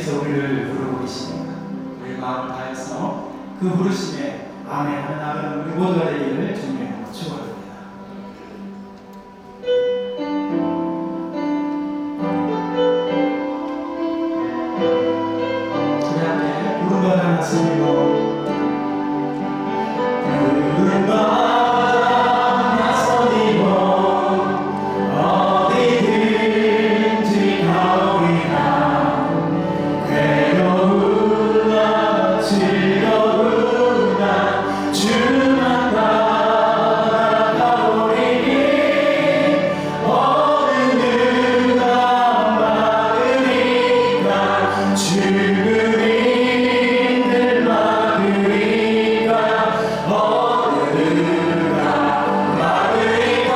우리를 부르고 계십니다. 우리 마음을 다해서 그 부르심에 아멘하는 나가는 우리 모두가 되기를 주님의 이름으로 축원합니다. 우리 함께 부른 바다 나서리고 부른 바다 나서리고 어디든지 가오리라 괴로우나 즐거우나 주만 따라가오리니 어느 누가 막으리까 주님들 막으리까 어느 누가 막으리까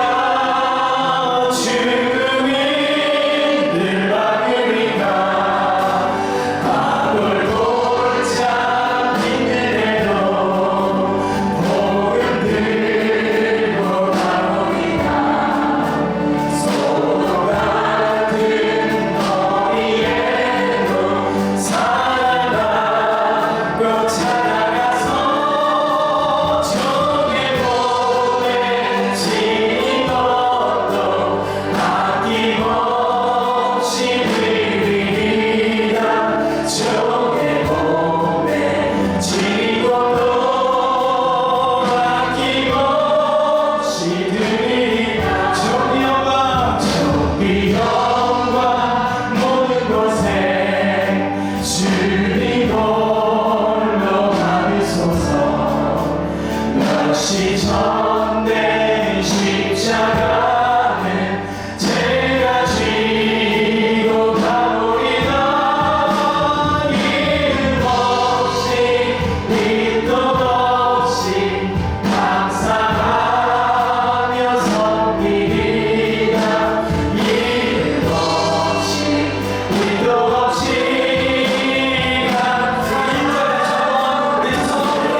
주님들 막으리까 밥을 골자 힘들어도 복음 들고 가오리까 소도 같은 거리에도 사랑받고 찾아가서 종의 몸에 지닌 것도 아낌없이 드리리라 종의 몸에 지닌 것도 아낌없이 드리리라 종의 영광 종의 영광 모든 곳에 주님 홀로 가르소서 멸시 전된 십자가는 제가 지고 가오리다 이름 없이 밑도 없이 감사하며 섬기리라 이름 없이 밑도 없이 감사하며 우리 손으로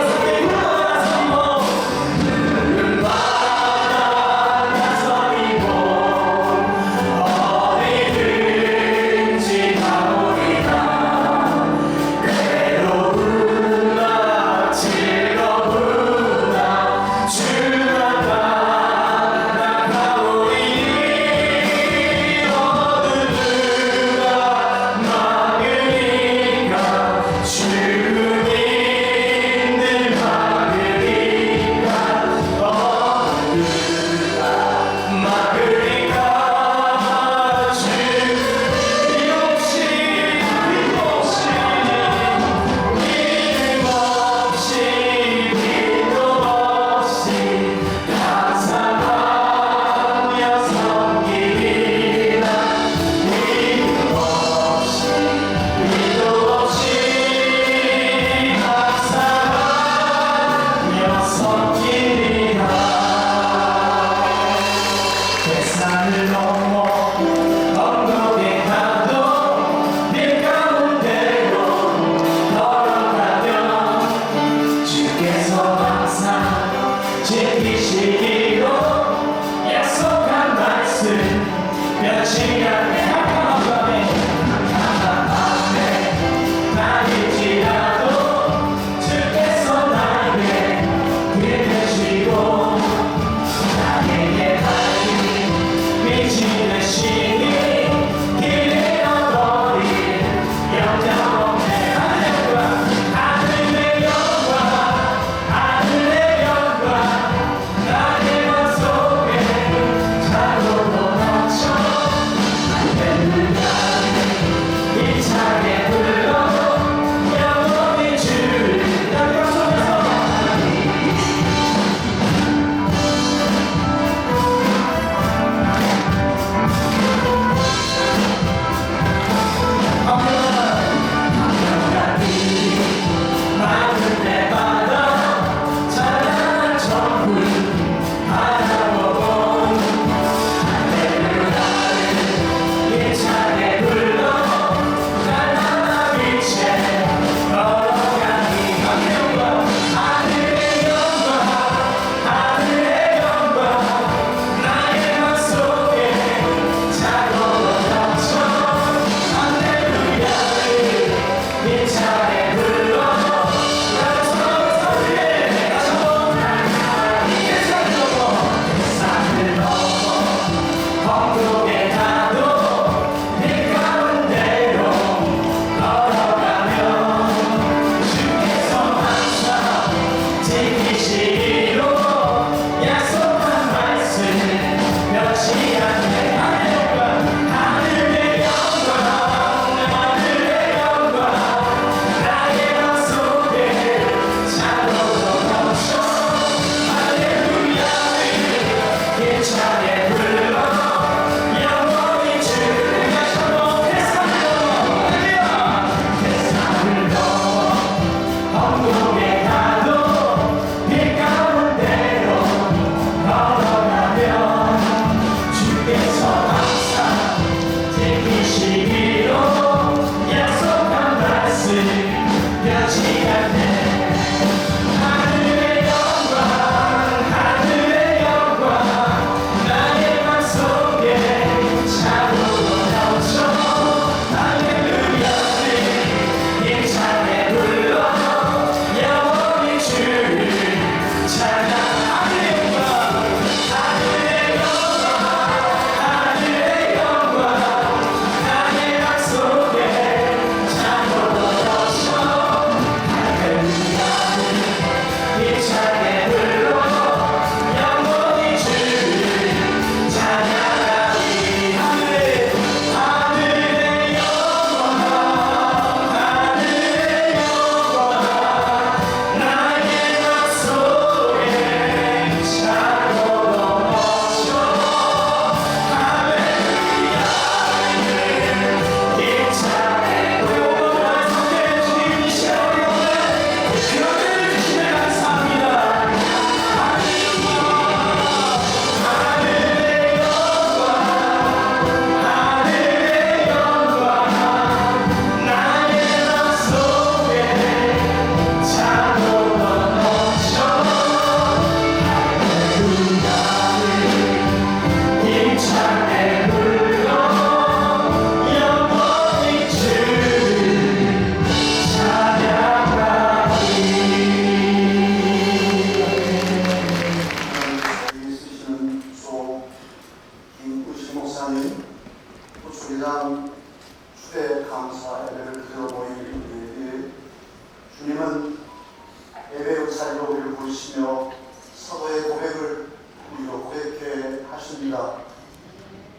부르시며 사도의 고백을 우리로 고백해 하십니다.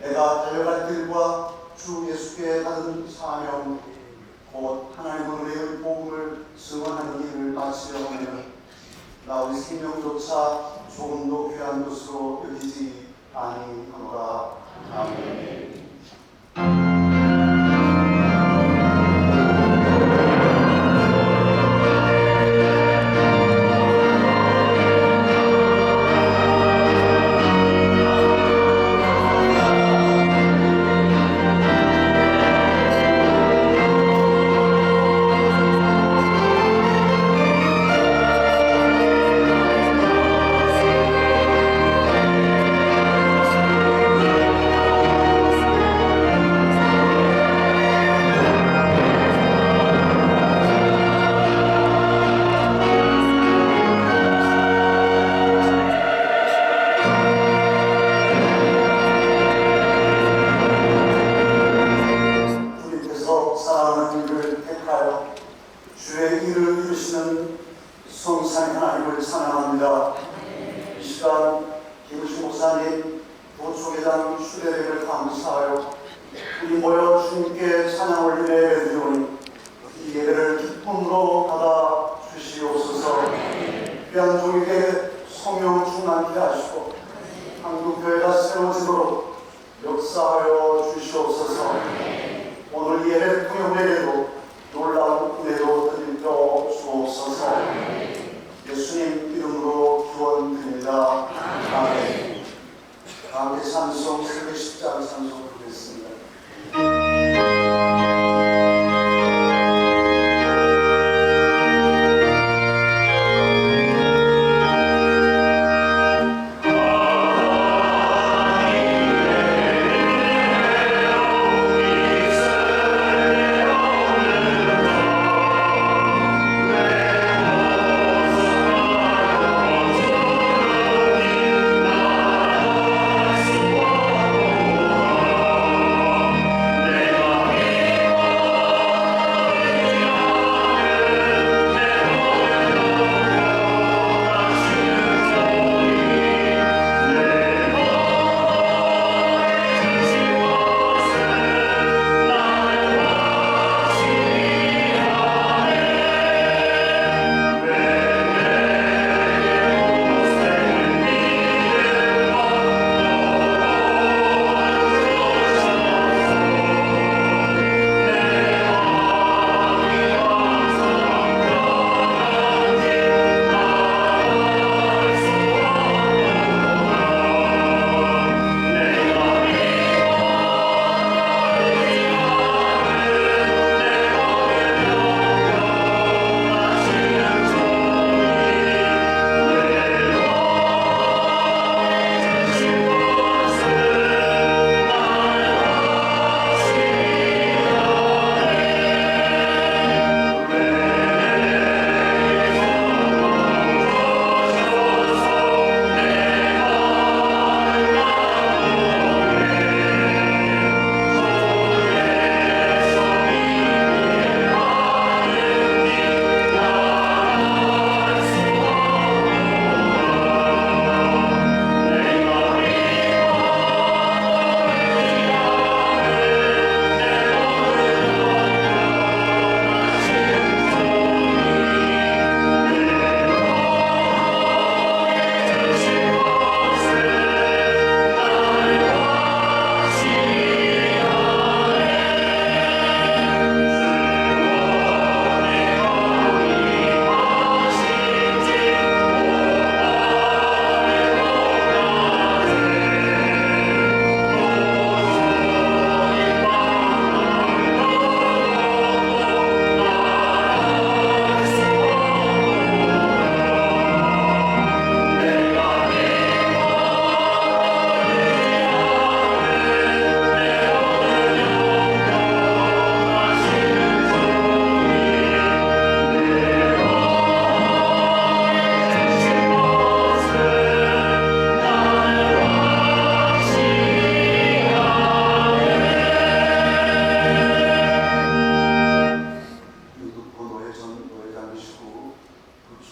내가 달려갈 길과 주 예수께 받은 사명 곧 하나님의 은혜의 복음을 증언하는 일을 마치려 하면 나 우리 생명조차 조금도 귀한 것으로 여기지 아니하노라. 아멘. Oh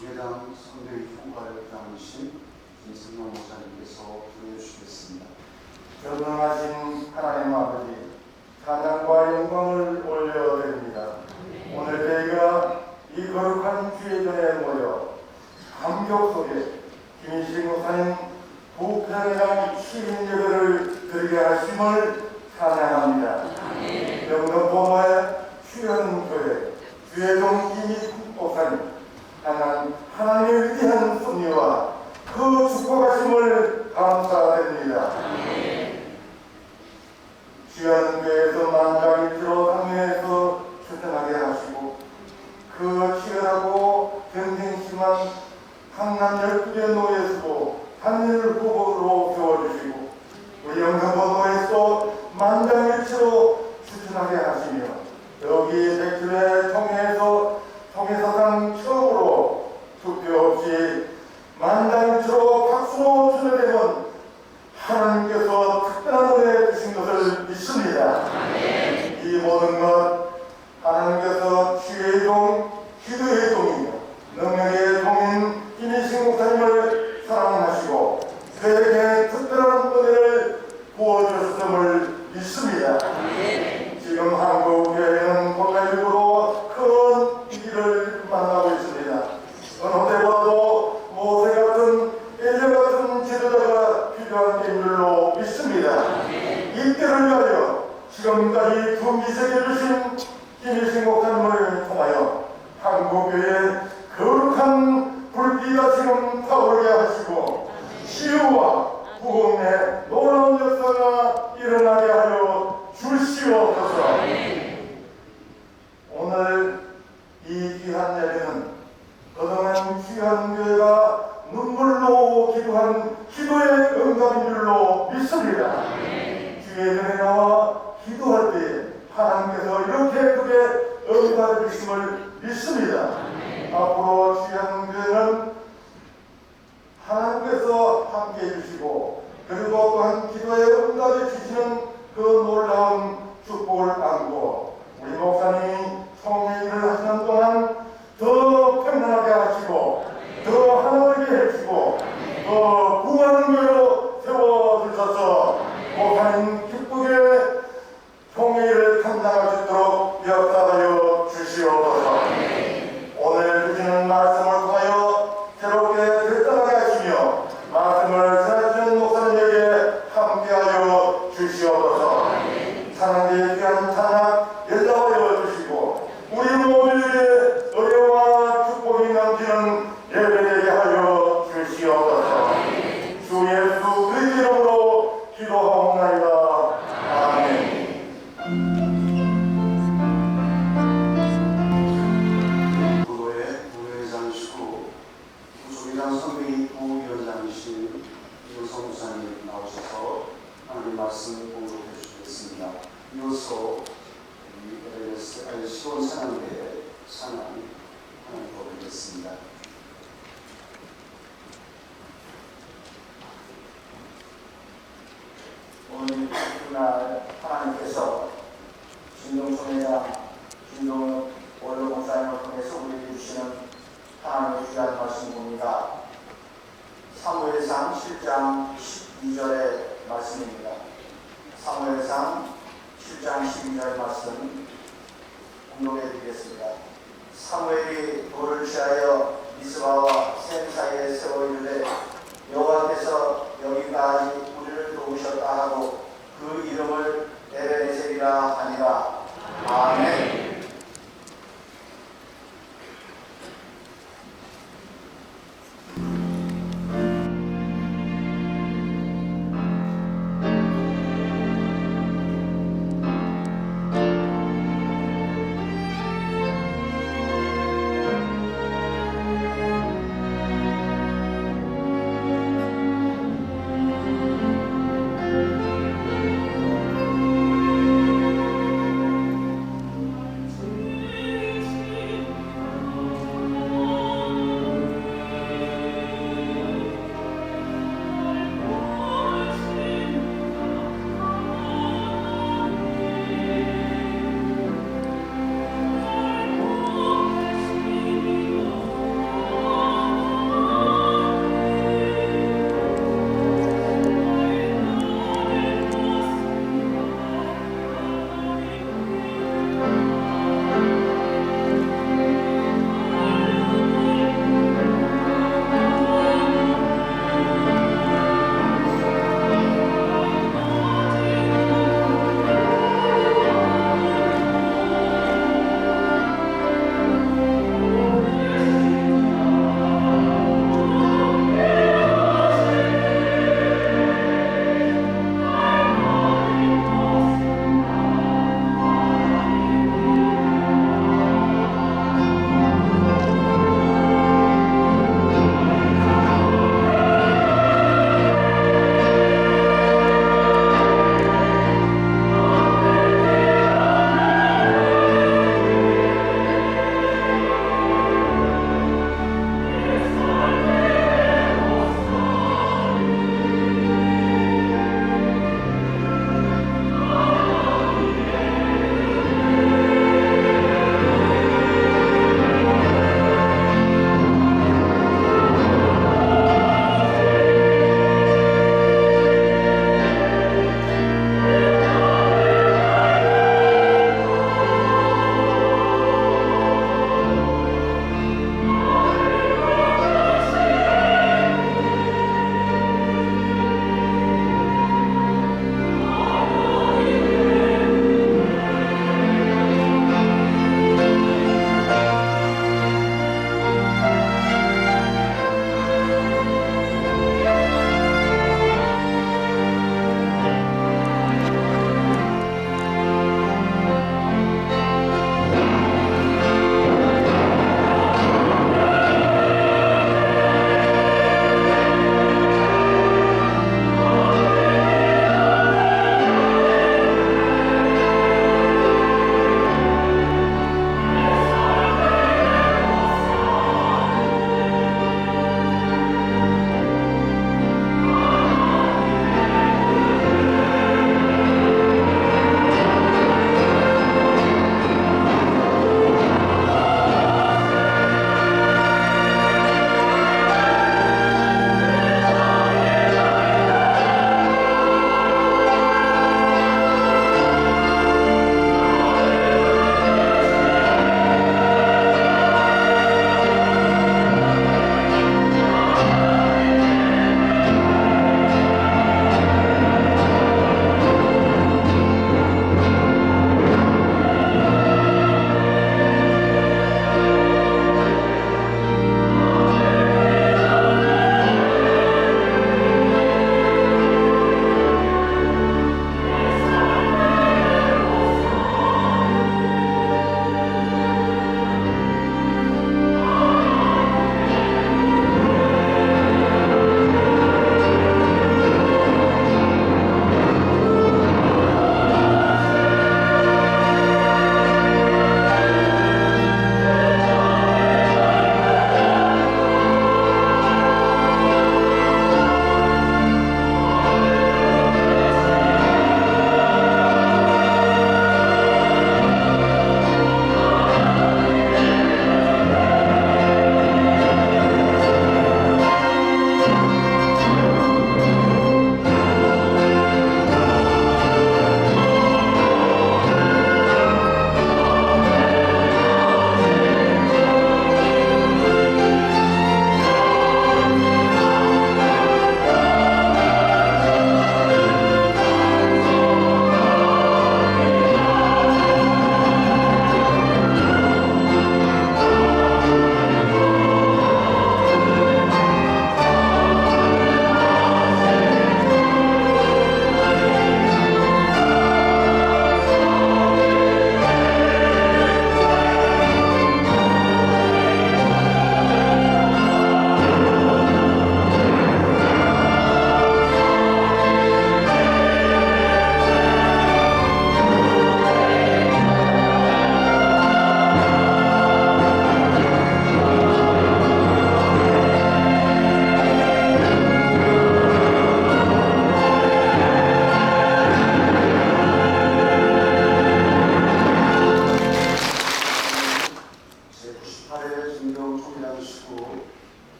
구소회당 성교의 총괄장이신 김성명 목사님께서 전해주시겠습니다. 전능하신 하나님 아버지, 찬양과 영광을 올려드립니다. 오늘 저희가 이 거룩한 주의 전에 모여 감격 속에 김인식 목사님 부평회장 시민 예배를 드리게 하심을 찬양합니다. 영등포도의 수련교회 주혜종 김인식 목사님 하나님의 위대한 섭리와 그 축복하심을 감사드립니다. 주연교회에서 만장일치로 당회에서 출전하게 하시고 그 치열하고 경쟁심한 강남 12개 노예수도 단일 후보로 세워주시고 우리 영등포도에서 만장일치로 추진하게 하시며 여기 백주의 통해서상 처음으로 투표 없이 만장일치로 박수로 주례되면 하나님께서 특별한 은혜 주신 것을 믿습니다. 이 모든 것 하나님께서 주의 종, 기도의 종이며 능력의 종인 김인식 목사님을 사랑하시고 그에게 특별한 은혜를 부어주셨음을 믿습니다. 지금 한국 교회는 코로나19로 큰 위기를 만나고 있습니다. 어느 때보다도 모세 같은 엘리야 같은 지도자가 필요한 때일로 믿습니다. 이때를 위하여 지금까지 준비세계 주신 김인식 목사님을 통하여 한국교회에 거룩한 불빛이 지금 타오르게 하시고 치유와 구원의 놀라운 역사가 일어나게 하여 주시옵소서. 오늘 이 귀한 예배는 그동안 귀한 교회가 눈물로 기도한 기도의 응답인 줄로 믿습니다. 주의 전에 나와 기도할 때 하나님께서 이렇게 크게 응답해 주심을 믿습니다. 앞으로 귀한 교회는 하나님께서 함께 해주시고 그리고 또한 기도의 응답해 주시는 그 놀라운 축복을 안고 우리 목사님이 성의 일을 하시는 동안 더 평안하게 하시고 더 하나되게 해주시고 더 구하는 교회로 세워주셔서 목사님 기쁘게 성의를 감당할 수 있도록 역사하여 주시옵소서. 오늘 주시는 말씀을 통하여 새롭게 결단하게 하시며 말씀을 전해주는 목사님에게 함께하여 주시옵소서. 찬양의 귀한 찬양 연락하여 주시고 우리 모두에게 의뢰와 축복이 넘치는 예배되게 하여 주시옵소서. 주 예수 그리스도의 이름으로 기도하옵나이다. 아멘. 구도의 부회장이시고 구소회장 선배의 부위원장이신 이호성 목사님 나오셔서 하나님 말씀 공독해 주시겠습니다. 이어서 시원 찬양대의 찬양 하나님 보내겠습니다. 오늘 이날 하나님께서 진동총회장 진동 원로 목사님을 통해서 우리에게 주시는 하나님의 귀한 말씀입니다. 사무엘상 7장 12절의 말씀입니다. 사무엘상 7장 12절 말씀 공독해 드리겠습니다. 사무엘이 돌을 취하여 미스바와 셈 사이에 세워 이르되 여호와께서 여기까지 우리를 도우셨다 하고 그 이름을 에베네셀이라 하니라. 아멘.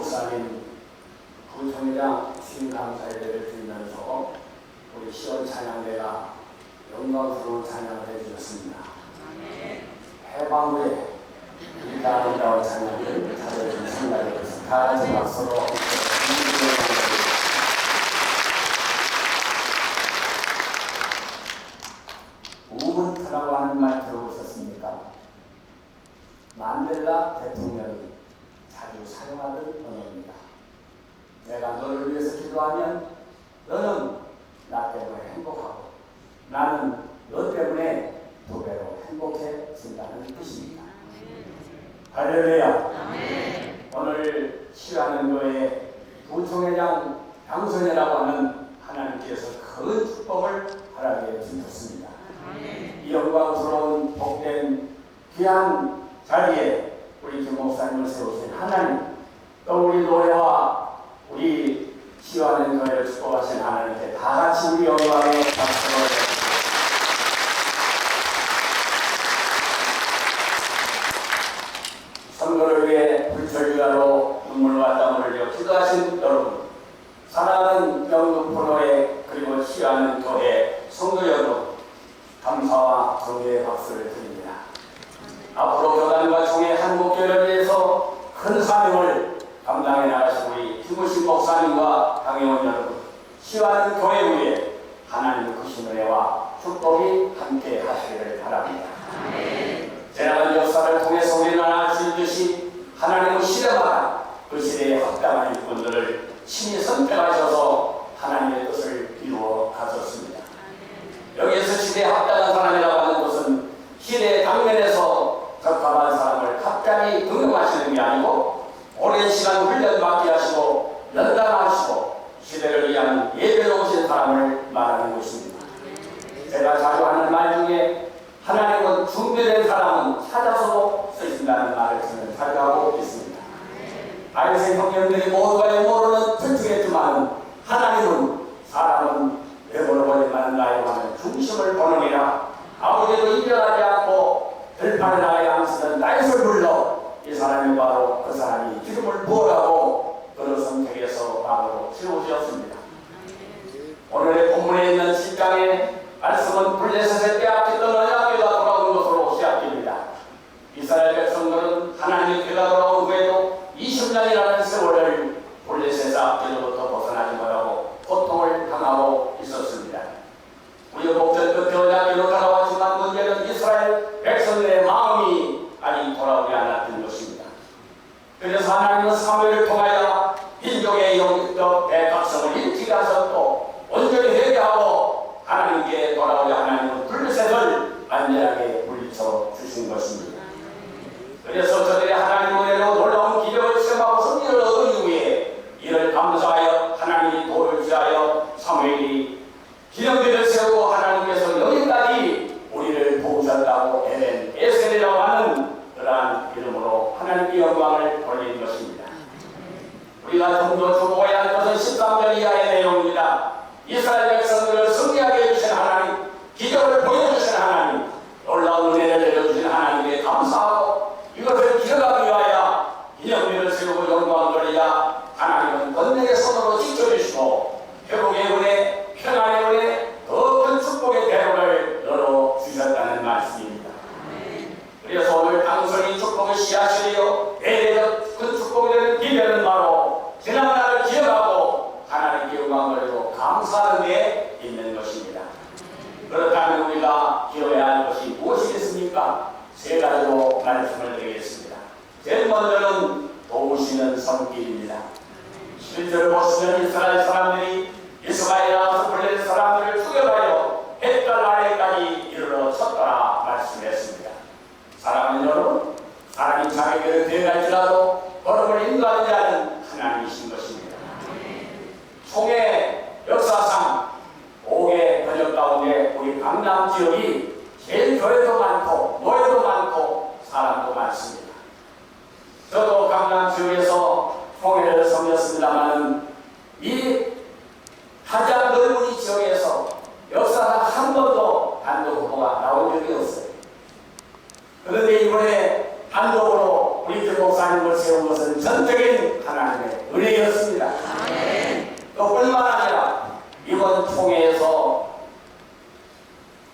목사님 부총회장 신감사예배를 드리면서 우리 시원 찬양대가 영광스러운 찬양을 해주셨습니다. 해방 후에 이 아름다운 찬양을 찾아주신 생각에 대해서 다 같이 박수로 우문트라고 하는 말 들어보셨습니까? 만델라 대통령이 자주 사용하던 언어입니다. 내가 너를 위해서 기도하면 너는 나 때문에 행복하고 나는 너 때문에 두 배로 행복해진다는 뜻입니다. 할렐루야. 오늘 시간은 너의 부총회장 당선이라고 하는 하나님께서 큰 축복을 허락해 주셨습니다. 이 영광스러운 복된 귀한 자리에 우리 김 목사님을 세우신 하나님, 또 우리 노래와 우리 시와는 교회를 축복하신 하나님께 다 같이 우리 영광의 박수를 선거를 위해 불철주야로 눈물과 땀을 흘려 기도하신 여러분, 사랑하는 영등포교회 그리고 시와는 교회 성도 여러분, 감사와 존경의 박수를 드립니다. 앞으로 교단과 총회 한국교회를 위해서 큰 사명을 감당해 나가신 우리 김우신 목사님과 강혜원 여러분, 시와는 교회 위에 하나님의 크신 은혜와 축복이 함께 하시기를 바랍니다. 지나간 역사를 통해서 우리는 알 수 있듯이 하나님은 시대마다 그 시대에 합당한 일꾼들을 신이 선택하셔서 하나님의 뜻을 이루어 가셨습니다. 여기에서 시대에 합당한 사람이라고 하는 것은 시대의 당면에서 적합한 사람을 갑자기 등용하시는 게 아니고 오랜 시간 훈련받게 하시고 연단하시고 시대를 위한 예배에 오신 사람을 말하는 것입니다. 제가 자주 하는 말 중에 하나님은 준비된 사람은 찾아서 쓰신다는 말을 저는 자주 하고 있습니다. 아이생 형님들이 모두가 모르는 특징이지만 하나님은 사람은 외모를 보지만 나이와는 중심을 보느니라. 아버지도 인정하지 않고 들판에 나가 양쓰는 나이를 불러 이 사람이 바로 그 사람이 기름을 부어라고 그런 선택에서 마음으로 세우셨습니다. 오늘의 본문에 있는 10장의 말씀은 블레셋에 빼앗겼던 언약궤가 돌아온 것으로 시작됩니다. 이스라엘 백성들은 하나님의 궤가 돌아온 후에도 20년이라는 세월을 블레셋 앞뒤로부터 벗어나지 못하고 고통을 당하고 있었습니다. 우여곡절 끝에 언약궤로 돌아왔지만 문제는 이스라엘 백성들의 마음이 아직 돌아오지 않았던 것입니다. 그래서 하나님은 사무엘을 통하여 민족의 영적 대각성을 일찍 하셨고 온전히 회개하고 하나님께 돌아오려 하나님은 블레셋을 완전하게 물리쳐 주신 것입니다. 그래서 저들이 하나님의 은혜로 놀라운 기적을 체험하고 승리를 얻은 이후에 이를 감사하여 하나님이 도를 지하여 사무엘이 기념비를 세우고 하나님께서 여기까지 우리를 도우셨다고 에셀이라고 하는 그러한 이름으로 하나님께 영광을 돌리는 것입니다. 우리가 좀 더 주목해야 할 것은 13절 이하의 내용입니다. 이스라엘 백성들을 승리하게 해주신 하나님, 기적을 보여주신 하나님, 놀라운 은혜를 내려주신 하나님께 감사하고 이것을 기억하기 위하여 기념비를 세우고 영광을 돌리자 하나님은 번뇌의 손으로 지켜주시고 회복의 은혜, 평안의 은혜, 더 큰 축복의 대로를 열어주셨다는 말씀입니다. 그래서 오늘 당선인 축복의 씨앗이요 내일의 큰 축복이 되는 기회는 바로 지난날을 기억하고 하나님께 영광을 드리고 감사하는 데 있는 것입니다. 그렇다면 우리가 기억해야 할 것이 무엇이겠습니까? 세 가지로 말씀을 드리겠습니다. 제일 먼저는 도우시는 손길입니다. 실제로 보시면 이스라엘 사람들이 이스마엘 나와서 블레셋 사람들을 추격하여 햇달 아래까지 이르러 쳤더라 말씀했습니다. 사랑하는 여러분, 사람이 자기를 대할지라도 걸음을 인도하는 자는 하나님이신 것입니다. 총회 역사상 5개 권역 가운데 우리 강남 지역이 제일 교회도 많고 노예도 많고 사람도 많습니다. 저도 강남 지역에서 총회를 섬겼습니다만 이 가장 넓은 이 지역에서 역사상 한 번도 단독 후보가 나온 적이 없어요. 그런데 이번에 단독으로 우리 김 목사님을 세운 것은 전적인 하나님의 또 뿐만 아니라 이번 총회에서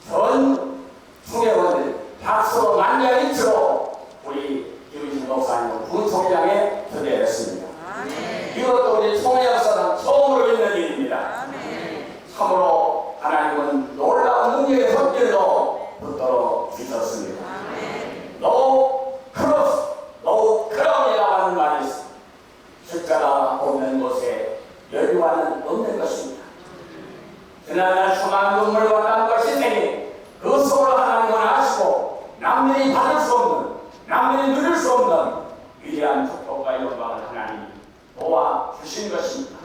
전 총회원들 박수 만장일치로 우리 김유신 목사님을 부총회장에 초대했습니다. 이것도 우리 총회 역사상 처음으로 있는 일입니다. 참으로 하나님은 놀라운 능력의 손길도 붙들어 주셨습니다. No cross, no crown이라고 하는 말이 있습니다. 십자가 없는 곳에 여유와는 없는 것입니다. 지난날 수많은 눈물과 땀과 희생이 그 속으로 하나님을 아시고 남들이 받을 수 없는, 남들이 누릴 수 없는 위대한 축복과 영광을 하나님 도와주신 것입니다.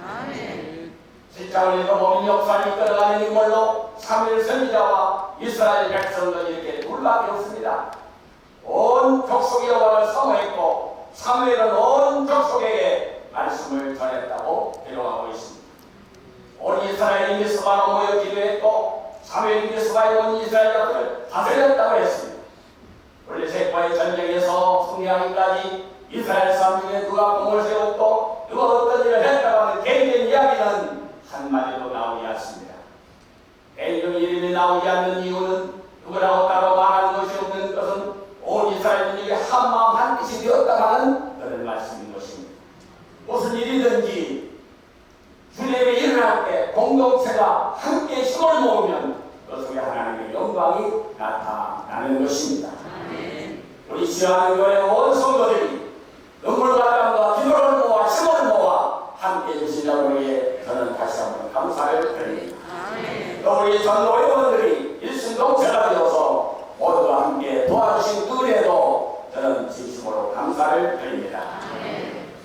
실장을 읽어보면 역사를 이끌어가는 인물로 사무엘 선지자와 이스라엘 백성들이 이렇게 둘밖에 없습니다. 온 족속의 여호와를 사모했고 사무엘은 온 족속에게 말씀을 전했다고 기록하고 있습니다. 온 이스라엘이 미스바로 모여 기도했고 사무엘이 미스바에 온 이스라엘 자들을 다스렸다고 했습니다. 블레셋과의 전쟁에서 승리하기까지 이스라엘 사람 중에 누가 공을 세웠고 누가 어떤 일을 했다고 하는 개인적인 이야기는 한마디도 나오지 않습니다. 개인적 이름이 나오지 않는 이유는 누구라고 따로 말하는 것이 없는 것은 온 이스라엘 민족이 한마음 한뜻이 되었다는 그런 말씀인 것입니다. 무슨 일이든지 주님이 일어날 때 공동체가 함께 힘을 모으면 그 속에 하나님의 영광이 나타나는 것입니다. 우리 지하는 교회 온 성도들이 눈물과 땀과 기도를 모아 힘을 모아 함께 해주신 여러분에게 저는 다시 한번 감사를 드립니다. 또 우리 전도회원들이 일심동체가 되어서 모두가 함께 도와주신 은혜도 저는 진심으로 감사를 드립니다.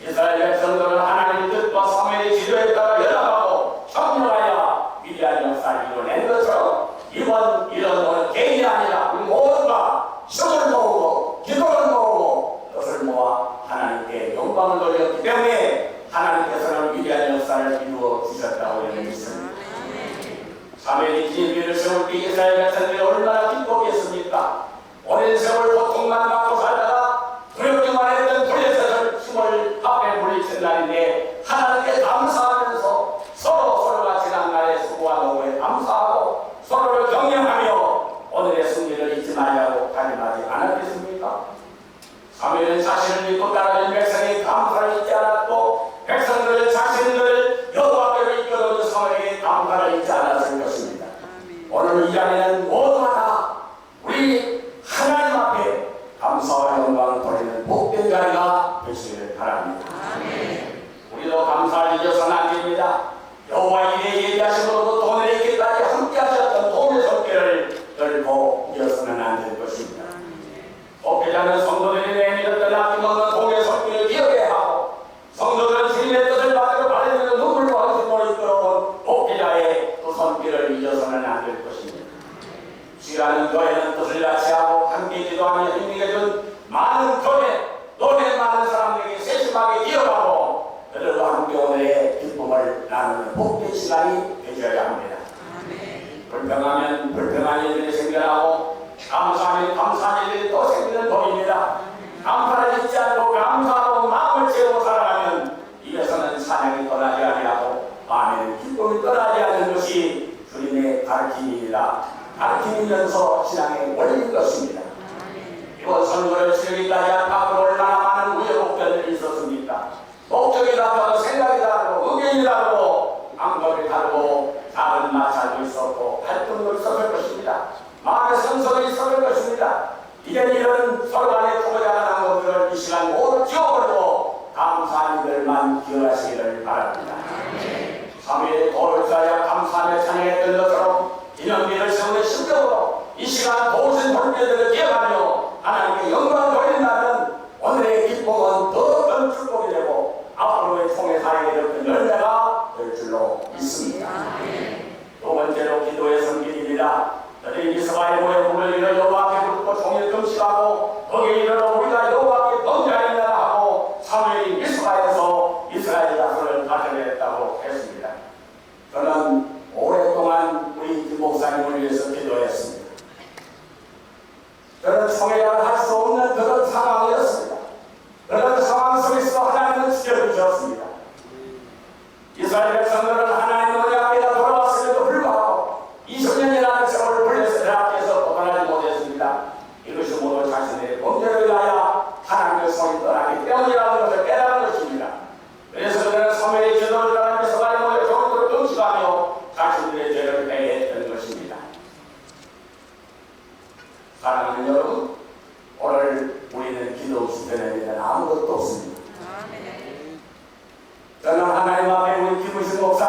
이스라엘 백성들은 하나님의 뜻과 사무엘의 지도에 따라 연합하고 협력하여 위대한 역사를 이뤄낸 것처럼 이번 이런 개인이 아니라 우리 모두가 힘을 모으고 기도를 모으고 뜻을 모아 하나님께 영광을 돌렸기 때문에 하나님께서는 위대한 역사를 이루어 주셨다고 얘기했습니다. 사무엘이 진위를 세울 때 이스라엘 백성들이 얼마나 기뻤겠습니까? 오랜 세월 고통만 받고 살다가 두렵기만 했던 블레셋을 힘을 앞에 물리친 날인데 하나님께 감사하면서 서로가 지난 날의 수고와 노고에 감사하고 서로를 격려하며 오늘의 승리를 잊지 말라고 다짐하지 않았겠습니까? 사무엘은 자신을 믿고 따라준 백성의 감사를 잊지 않았고 백성들 자신을 여호와께로 이끌어준 사무엘에게 감사를 잊지 않았을 것입니다. 오늘 이 자리는 모두가 다 우리 하나님 앞에 감사와 영광을 돌리는 복된 자리가 되시기를 바랍니다. 우리도 감사를 잊어서는 안 됩니다. 여호와 이래 얘기하시므로도 또 오늘 이렇게까지 함께 하셨던 도움의 손길을 들고 잊어서는 안 될 것입니다. 목회자는 성도들이 내밀었던 아낌없는 도움의 손길을 기억해야 하고 성도들은 주님의 뜻을 받들어 바르는 눈물과 헌신으로 이끌어온 목회자의 그 손길을 잊어서는 안 될 것입니다. 시간은 교회는 뜻을 같이 하고 함께 기도하며 힘있게 준 많은 교회 노래 많은 사람들에게 세심하게 기억하고 그들과 함께 오늘의 기쁨을 나누는 복된 시간이 되셔야 합니다. 불평하면 불평한 일들이 생겨나고 감사하면 감사한 일들이 또 생기는 법입니다. 감사를 잊지 않고 감사하고 마음을 채우고 살아가면 입에서는 찬양이 떠나지 아니하고 마음에는 기쁨이 떠나지 않는 것이 주님의 가르침입니다. 가르침이면서 신앙의 원리인 것입니다. 이번 선거를 치르기까지 앞으로 얼마나 많은 우여곡절들이 있었습니까? 목적이 다르고 생각이 다르고 의견이 다르고 방법이 다르고 작은 마찰도 있었고 갈등도 있었을 것입니다. 마음의 성성이 있었을 것입니다. 이젠 이런 서로 간에 투고자가 난 것들을 이 시간 모두 지워버리고 감사한 일들만 기억하시기를 바랍니다. 사무엘의 돌을 쌓아 감사하며 찬양했던 것처럼 기념비를 세우는 심정으로 이 시간 도우신 돌비들을 기억하며 하나님께 영광을 돌린다면 오늘의 기쁨은 더 큰 축복이 되고 앞으로의 총회 사역에 이렇게 열매가 될 줄로 믿습니다. 두 번째로 기도의 성길입니다. 너희 미스바에 모여 몸을 이뤄 여호와께 묻고 종일 금식하고 거기에 이르러 우리가 여호와께 범죄하였나 하고 사무엘이 미스바에서 이스라엘 자손을 다스렸다고 했습니다. 저는 오랫동안 우리 김 목사님을 위해서 기도했습니다. 저는 총회장을 할 수 없는 그런 상황이었습니다. 그런 상황 속에서 하나님은 지켜주셨습니다. 이스라엘 백성들은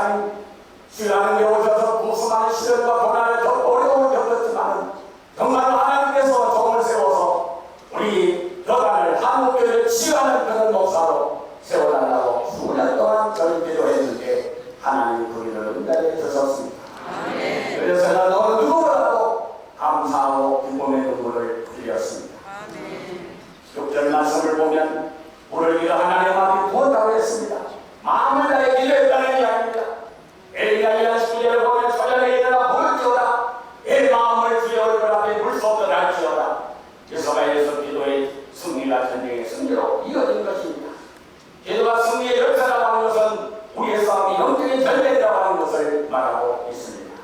목사님 수요하는 데 오셔서 무수많은 시련과 고난을 겪고 어려움을 겪었지만 정말 하나님께서 종을 세워서 우리 여단을 한국교회를 치유하는 그런 목사로 세워달라고 수년 동안 저를 기도했는데 하나님 그 일을 응답해 주셨습니다. 그래서 저는 어느 누구보다도 감사하고 기쁨의 눈물을 흘렸습니다. 6절 말씀을 보면 우리를 위해 하나님 앞에 부었다고 했습니다. 마음을 다해 기도했다는 이야기입니다. 엘리야 19절을 보면 초전에 일어나 보일지어다 내 마음을 주의 얼굴 앞에 물쏟듯 할지어다. 이스라엘에서 기도의 승리가 전쟁의 승리로 이어진 것입니다. 기도가 승리의 열차라고 하는 것은 우리의 싸움이 영적인 전쟁이라고 하는 것을 말하고 있습니다.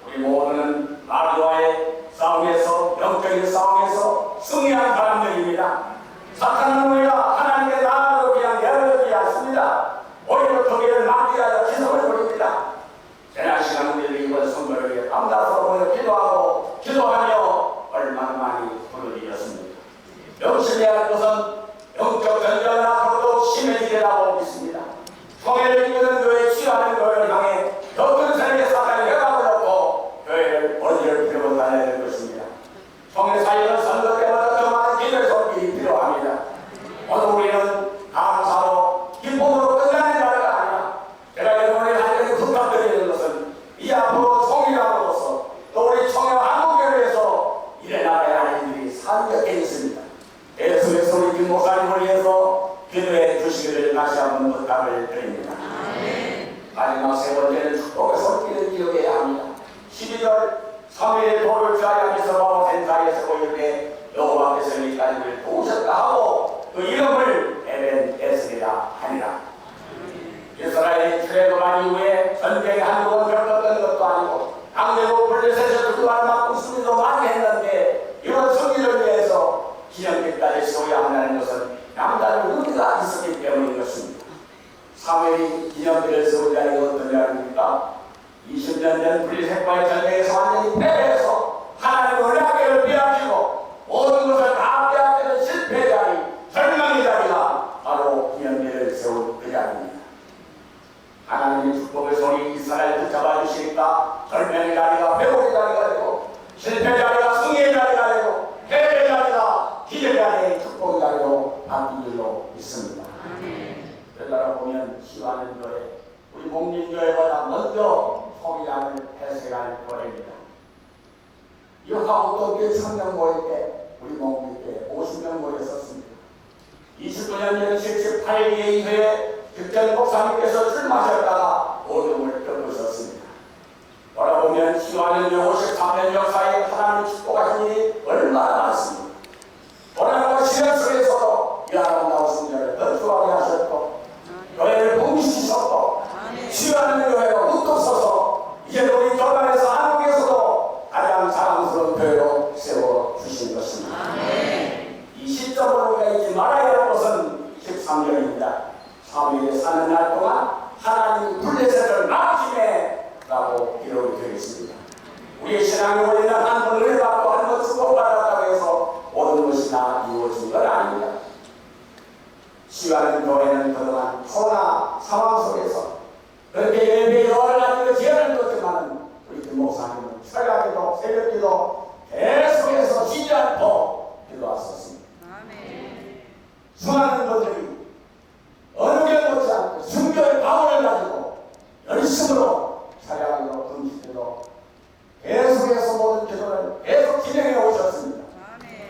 우리 모두는 마귀와의 싸움에서 영적인 싸움에서 승리한 사람들입니다. 사탄은 우리가 하나님의 나라로 그냥 내어주지 않습니다. 오히려 거기를 만지하여 기성을 부립니다. 지난 시간 우리들이 이번 선거를 위해 밤낮으로 모여 기도하며 얼마나 많이 부르짖었습니다. 명심해야 할 것은 영적 전쟁은 앞으로도 심해지리라고 믿습니다. 총회를 이끄는 교회, 치유하는 교회를 향해 더 큰 세력의 사탄이 해방을 넣고 교회를 어디를 빌고 다녀야 될 것입니다. 총회 사이는 선거 때마다 더 많은 기도의 손길이 필요합니다. 오늘 우리는 감사로 기쁨으로 끝나는 자리가 아니라 제가 여러분의 하나님께 부탁드리는 것은 이 앞으로 총회함으로써 또 우리 총회와 한국교회에서 일어나야 할 일들이 산적해 있습니다. 예수께서 우리 김 목사님을 위해서 기도해 주시기를 다시 한번 부탁을 드립니다. 마지막 세 번째는 축복의 손길을 기억해야 합니다. 12절 3일의 돌을 좌양에서 바로 센사에서 보일 때 여호와께서 이까지 우리를 도우셨다 하고 그 이름을 에벤 에스리라 하니라. 이스라엘이 출애굽한 이후에 전쟁에 한두 번 겪었던 것도 아니고 강대국 블레셋에서 그동안 막고 수비도 많이 했는데 이번 승리를 위해서 기념비까지 세워야 한다는 것은 남다른 의미가 있었기 때문인 것입니다. 사무엘이 기념비를 세우자니 어떤 이야기입니까? 20년 전 블레셋과의 전쟁에서 완전히 패배해서 하나님의 언약궤를 빼앗기고 모든 것을 다 빼앗기는 실패의 자리, 절망의 자리가 바로 기념비를 세운 그 자리입니다. 하나님의 축복의 손이 이스라엘 붙잡아 주시니까 절망의 자리가 회복의 자리가 되고 실패의 자리가 승리의 자리가 되고 패배의 자리가 기적의 자리의 축복의 자리로 바뀐 줄로 믿습니다. 그러다 보면 시와는 교회, 우리 목림교회보다 먼저 성장을 해석할 거입니다. 이 화곡동교회 3년 모일 때 우리 목림교회 50명 모였었습니다. 29년 전 78기 이후에 득전 목사님께서 출마하셨다가 어둠을 겪으셨습니다. 돌아보면 시와는 53년 역사에 하나님의 축복하신 일이 얼마나 많습니다. 고난과 시련 속에서도 이 아름다운 성전을 건축하게 하셨고 교회를 봉시키셨고 치유하는 교회가 우뚝 서서 이제 우리 교단에서 한국에서도 가장 자랑스러운 교회로 세워주신 것입니다. 이 시점으로 우리가 잊지 말아야 할 것은 13절입니다. 사무엘이 사는 날 동안 하나님 블레셋을 막히네 라고 기록이 되어 있습니다. 우리의 신앙이 우리는 한 번 은혜 받고 한 번 축복받았다고 해서 모든 것이 다 이루어진 건 아닙니다. 시간은 교회는 그동안 코로나 상황 속에서 그렇게 예배의 여를 가지고 제안을 뒀지만 우리 김 목사님은 철야기도 새벽기도 계속해서 쉬지 않고 기도하셨습니다. 수많은 분들이 어느 게 못지않고 순교의 방언을 가지고 열심으로 철야기도 금식기도 계속해서 모든 기도를 계속 진행해 오셨습니다.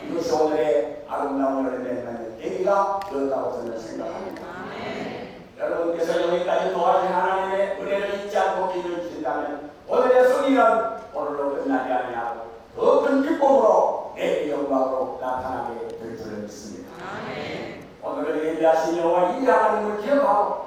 이것이 오늘의 아름다운 열매는 계기가 되었다고 저는 생각합니다. 여러분께서 여기까지 도와주신 하나님의 은혜를 잊지 않고 기도해 주신다면 오늘의 승리는 오늘로 끝나지 아니하고 더 큰 기쁨으로 내일 영광으로 나타나게 될 줄을 믿습니다. 오늘을 예배하신 여호와 이 하나님을 기억하고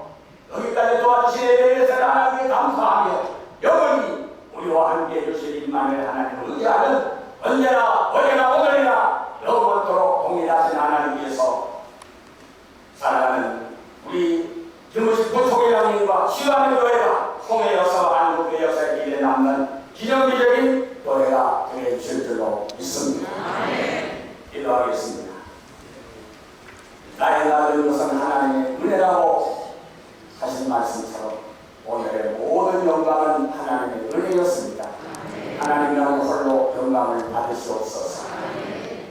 여기까지 도와주신 예배에서 하나님께 감사하며 영원히 우리와 함께 해주실 임마누엘 하나님을 의지하는 언제나 어제나 오늘이나 영원토록 동일하신 하나님께서 살아가는 우리 김우식 부총회장님과 치유하는 교회가 총회 역사와 한국의 역사의 길에 남는 기념비적인 교회가 되어 주실 줄로 믿습니다. 기도하겠습니다. 나의 나은 것은 하나님의 은혜라고 하신 말씀처럼 오늘의 모든 영광은 하나님의 은혜였습니다. 하나님이라는 홀로 영광을 받으시옵소서.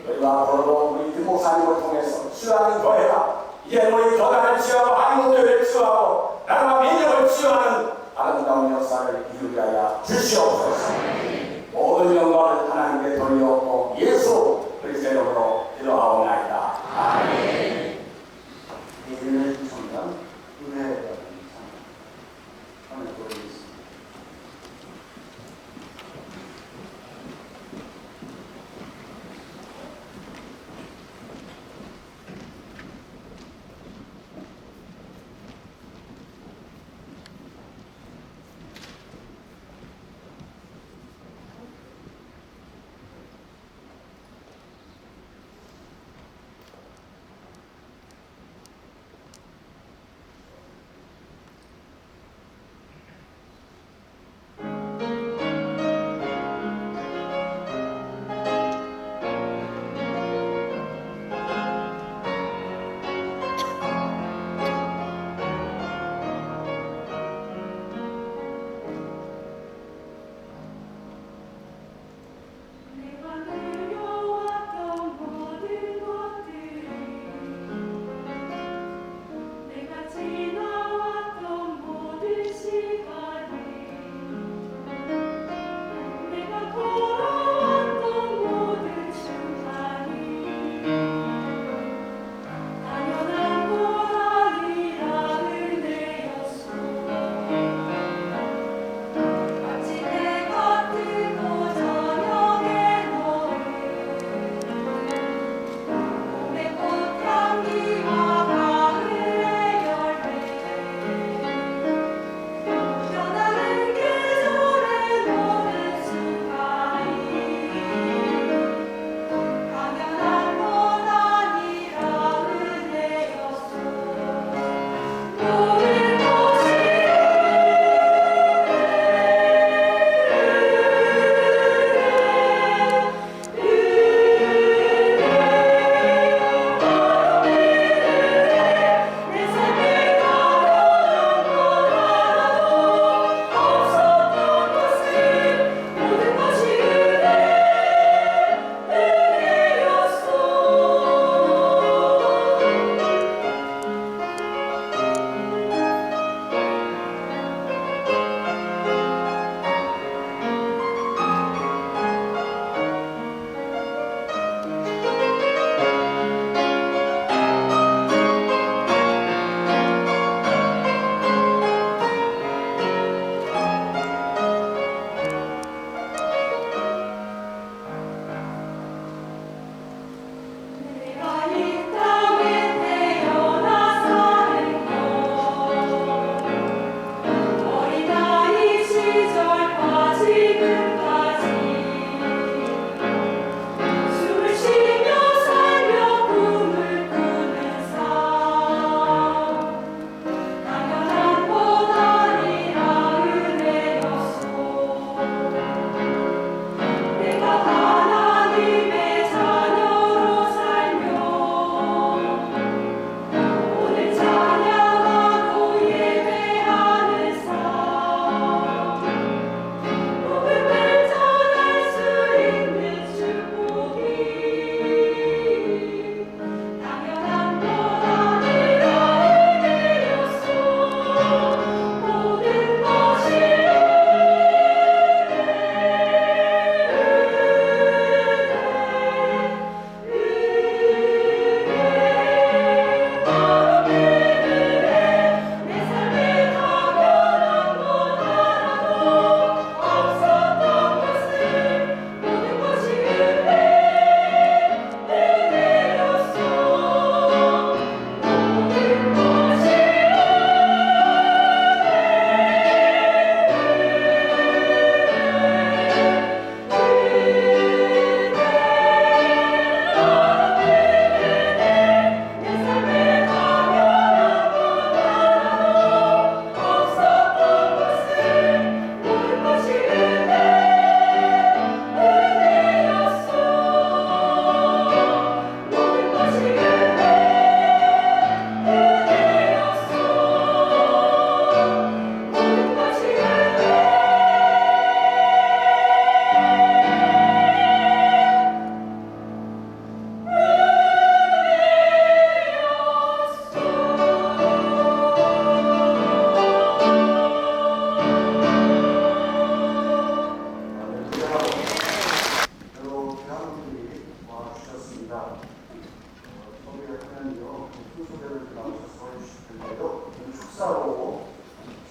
그리고 앞으로도 우리 김목사님을 통해서 치유하는 교회가 이제 우리 교단을 치유하고 한국교회를 치유하고 나라와 민족을 치유하는 아름다운 역사를 이루게 하여 주시옵소서. 모든 영광을 하나님께 돌려놓고 예수 그리스도의 이름으로 기도하옵나이다. 아멘. 예전의 성당 은혜라는 하나님 보여주겠습니다.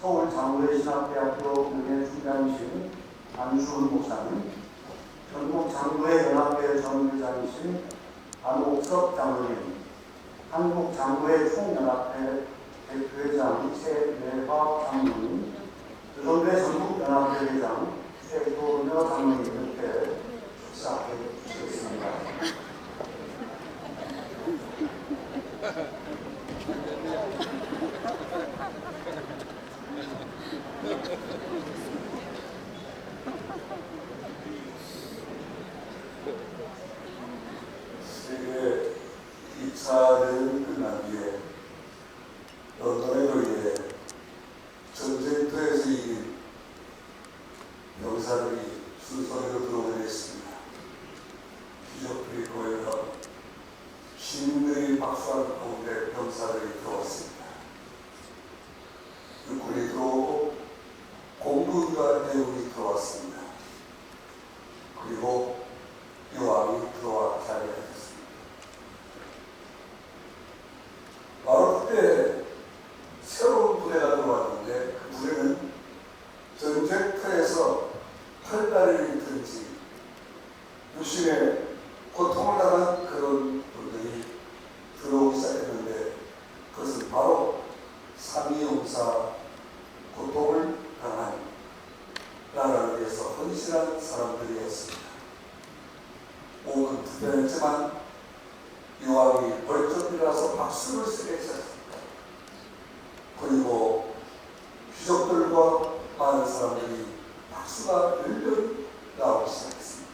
서울장로회신학대학교 명예총장이신 안수훈 목사님, 전국장로회 정의장이신 안옥섭 장로님, 한국장로회 총연합회 대표회장 최래화 장로님, 조선회 전국연합회 회장 최도녀 장로님 이렇게 축사해 주시겠습니다. 세계 2차 대전이 끝난 뒤에 런던에 의해 전쟁터에서 이긴 병사들이 순서대로 들어오게 됐습니다. 기적들이 보여서 시민들이 박수하는 가운데 병사들이 들어왔습니다. 육군이 들어오고 공군과 대군이 들어왔습니다. 그리고 여왕이 들어와 자리에 앉았습니다. 바로 그때 새로운 부대가 들어왔는데 그 부대는 전쟁터에서 팔다리를 든지 유신의 고통을 당한 그런 분들이 들어오기 시작했는데 그것은 바로 상이용사, 고통을 당한 나라를 위해서 헌신한 사람들이었습니다. 온 불편했지만 여왕이 벌쩍 일어나서 박수를 쓰게 시작했습니다. 그리고 귀족들과 많은 사람들이 박수가 열렬히 나오기 시작했습니다.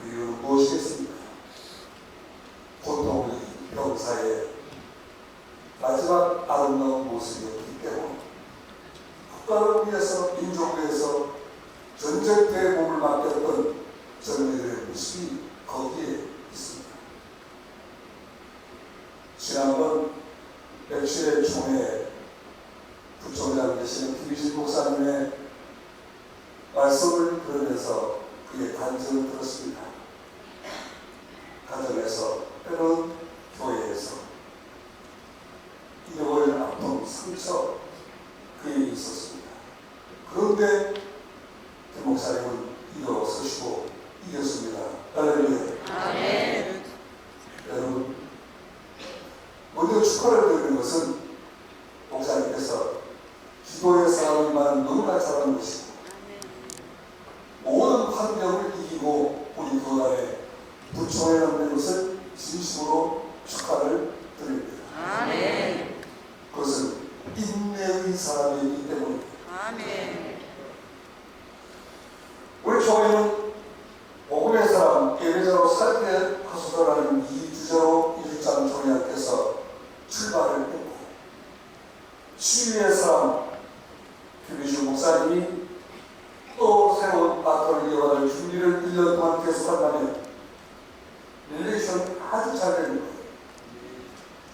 그 이유는 무엇이겠습니까? 고통이 병사의 마지막 아름다운 모습이었기 때문에 국가를 위해서, 민족을 위해서 전쟁터에 몸을 맡겼던 젊은이들의 모습이 거기에 있습니다. 지난번 백실의 총회 부총장 되시는 김희진 목사님의 말씀을 들으면서 그의 간증을 들었습니다. 가정에서 때론 교회에서 잃어버린 아픔, 상처 그에 있었습니다. 그런데 김 목사님은 일어서시고 이겼습니다. 할렐루야. 아멘. 여러분, 먼저 축하를 드리는 것은 목사님께서 기도의 싸움만 너무나 잘하는 것이고 모든 환경을 이기고 우리 교단에 부총회 남는 것을 진심으로 축하를 드립니다. 아멘. 그것은 인내의 사람이기 때문입니다. 아멘. 우리 교회는 복음의 사람 예배자로 살게 하소서라는 이 주제로 1장 총회장께서 출발을 했고 치유의 사람 김희준 목사님이 또 새로운 바톤을 이어갈 준비를 1년 동안 계속한다면 릴레이션이 아주 잘 되는 거예요.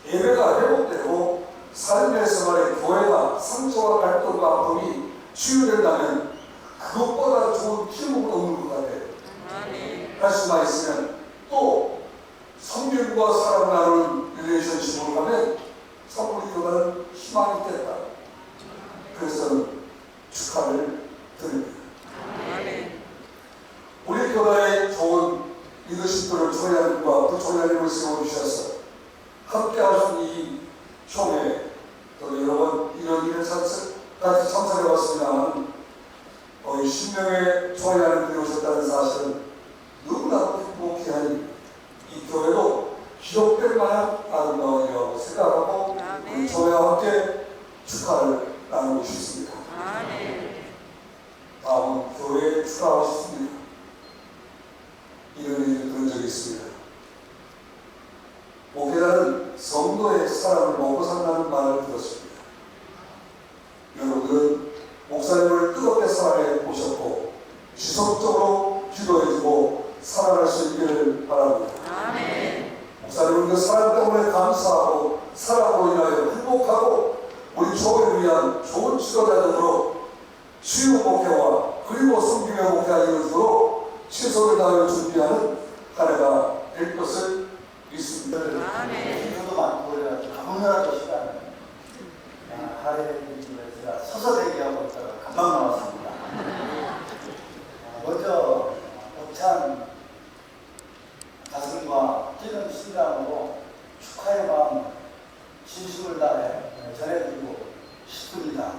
예배가 회복되고 삶의 생활에 교회가 상처와 갈등과 아픔이 치유된다면 그것보다 좋은 기록은 없는 것 같아요. 할 수만 있으면 또 성경과 사람을 나누는 릴레이션십으로 가면 우리 교단은 희망이 있겠다. 그래서 축하를 드립니다. 우리 교단의 좋은 리더십들을 총회장님과 부총회장님을 세워주셔서 함께 할 수 있는 이 총회 또 여러 번 이런 일에 같이 참석해봤습니다만 거의 10명의 총회장님들이 오셨다는 사실은 너무나 행복해하니 이 교회도 기록될 만한 아름다운 일이라고 생각하고 우리 교회와 함께 축하를 나누고 싶습니다. 다음은 교회에 축하하고 싶습니다. 이런 일을 들은 적이 있습니다. 목회자는 성도의 사랑을 먹고 산다는 말을 들었습니다. 여러분들은 목사님을 뜨겁게 사랑해 보셨고 지속적으로 기도해주고 사랑할 수 있기를 바랍니다. 아멘. 목사님은 그 사랑 때문에 감사하고 사랑으로 인하여 행복하고 우리 교회를 위한 좋은 지도자들로 치유 목회와 그리고 성경의 목회가 이루어지도록 최선을 다하여 준비하는 한 해가 될 것을 믿습니다. 이유도 많고 그래가지고 아무나 더 시간 발해드리기 위해서 제가 서서 대기하고 있다가 금방 나왔습니다. 먼저 벅찬 가슴과 뛰는 심장으로 축하의 마음 진심을 다해 전해드리고 싶습니다.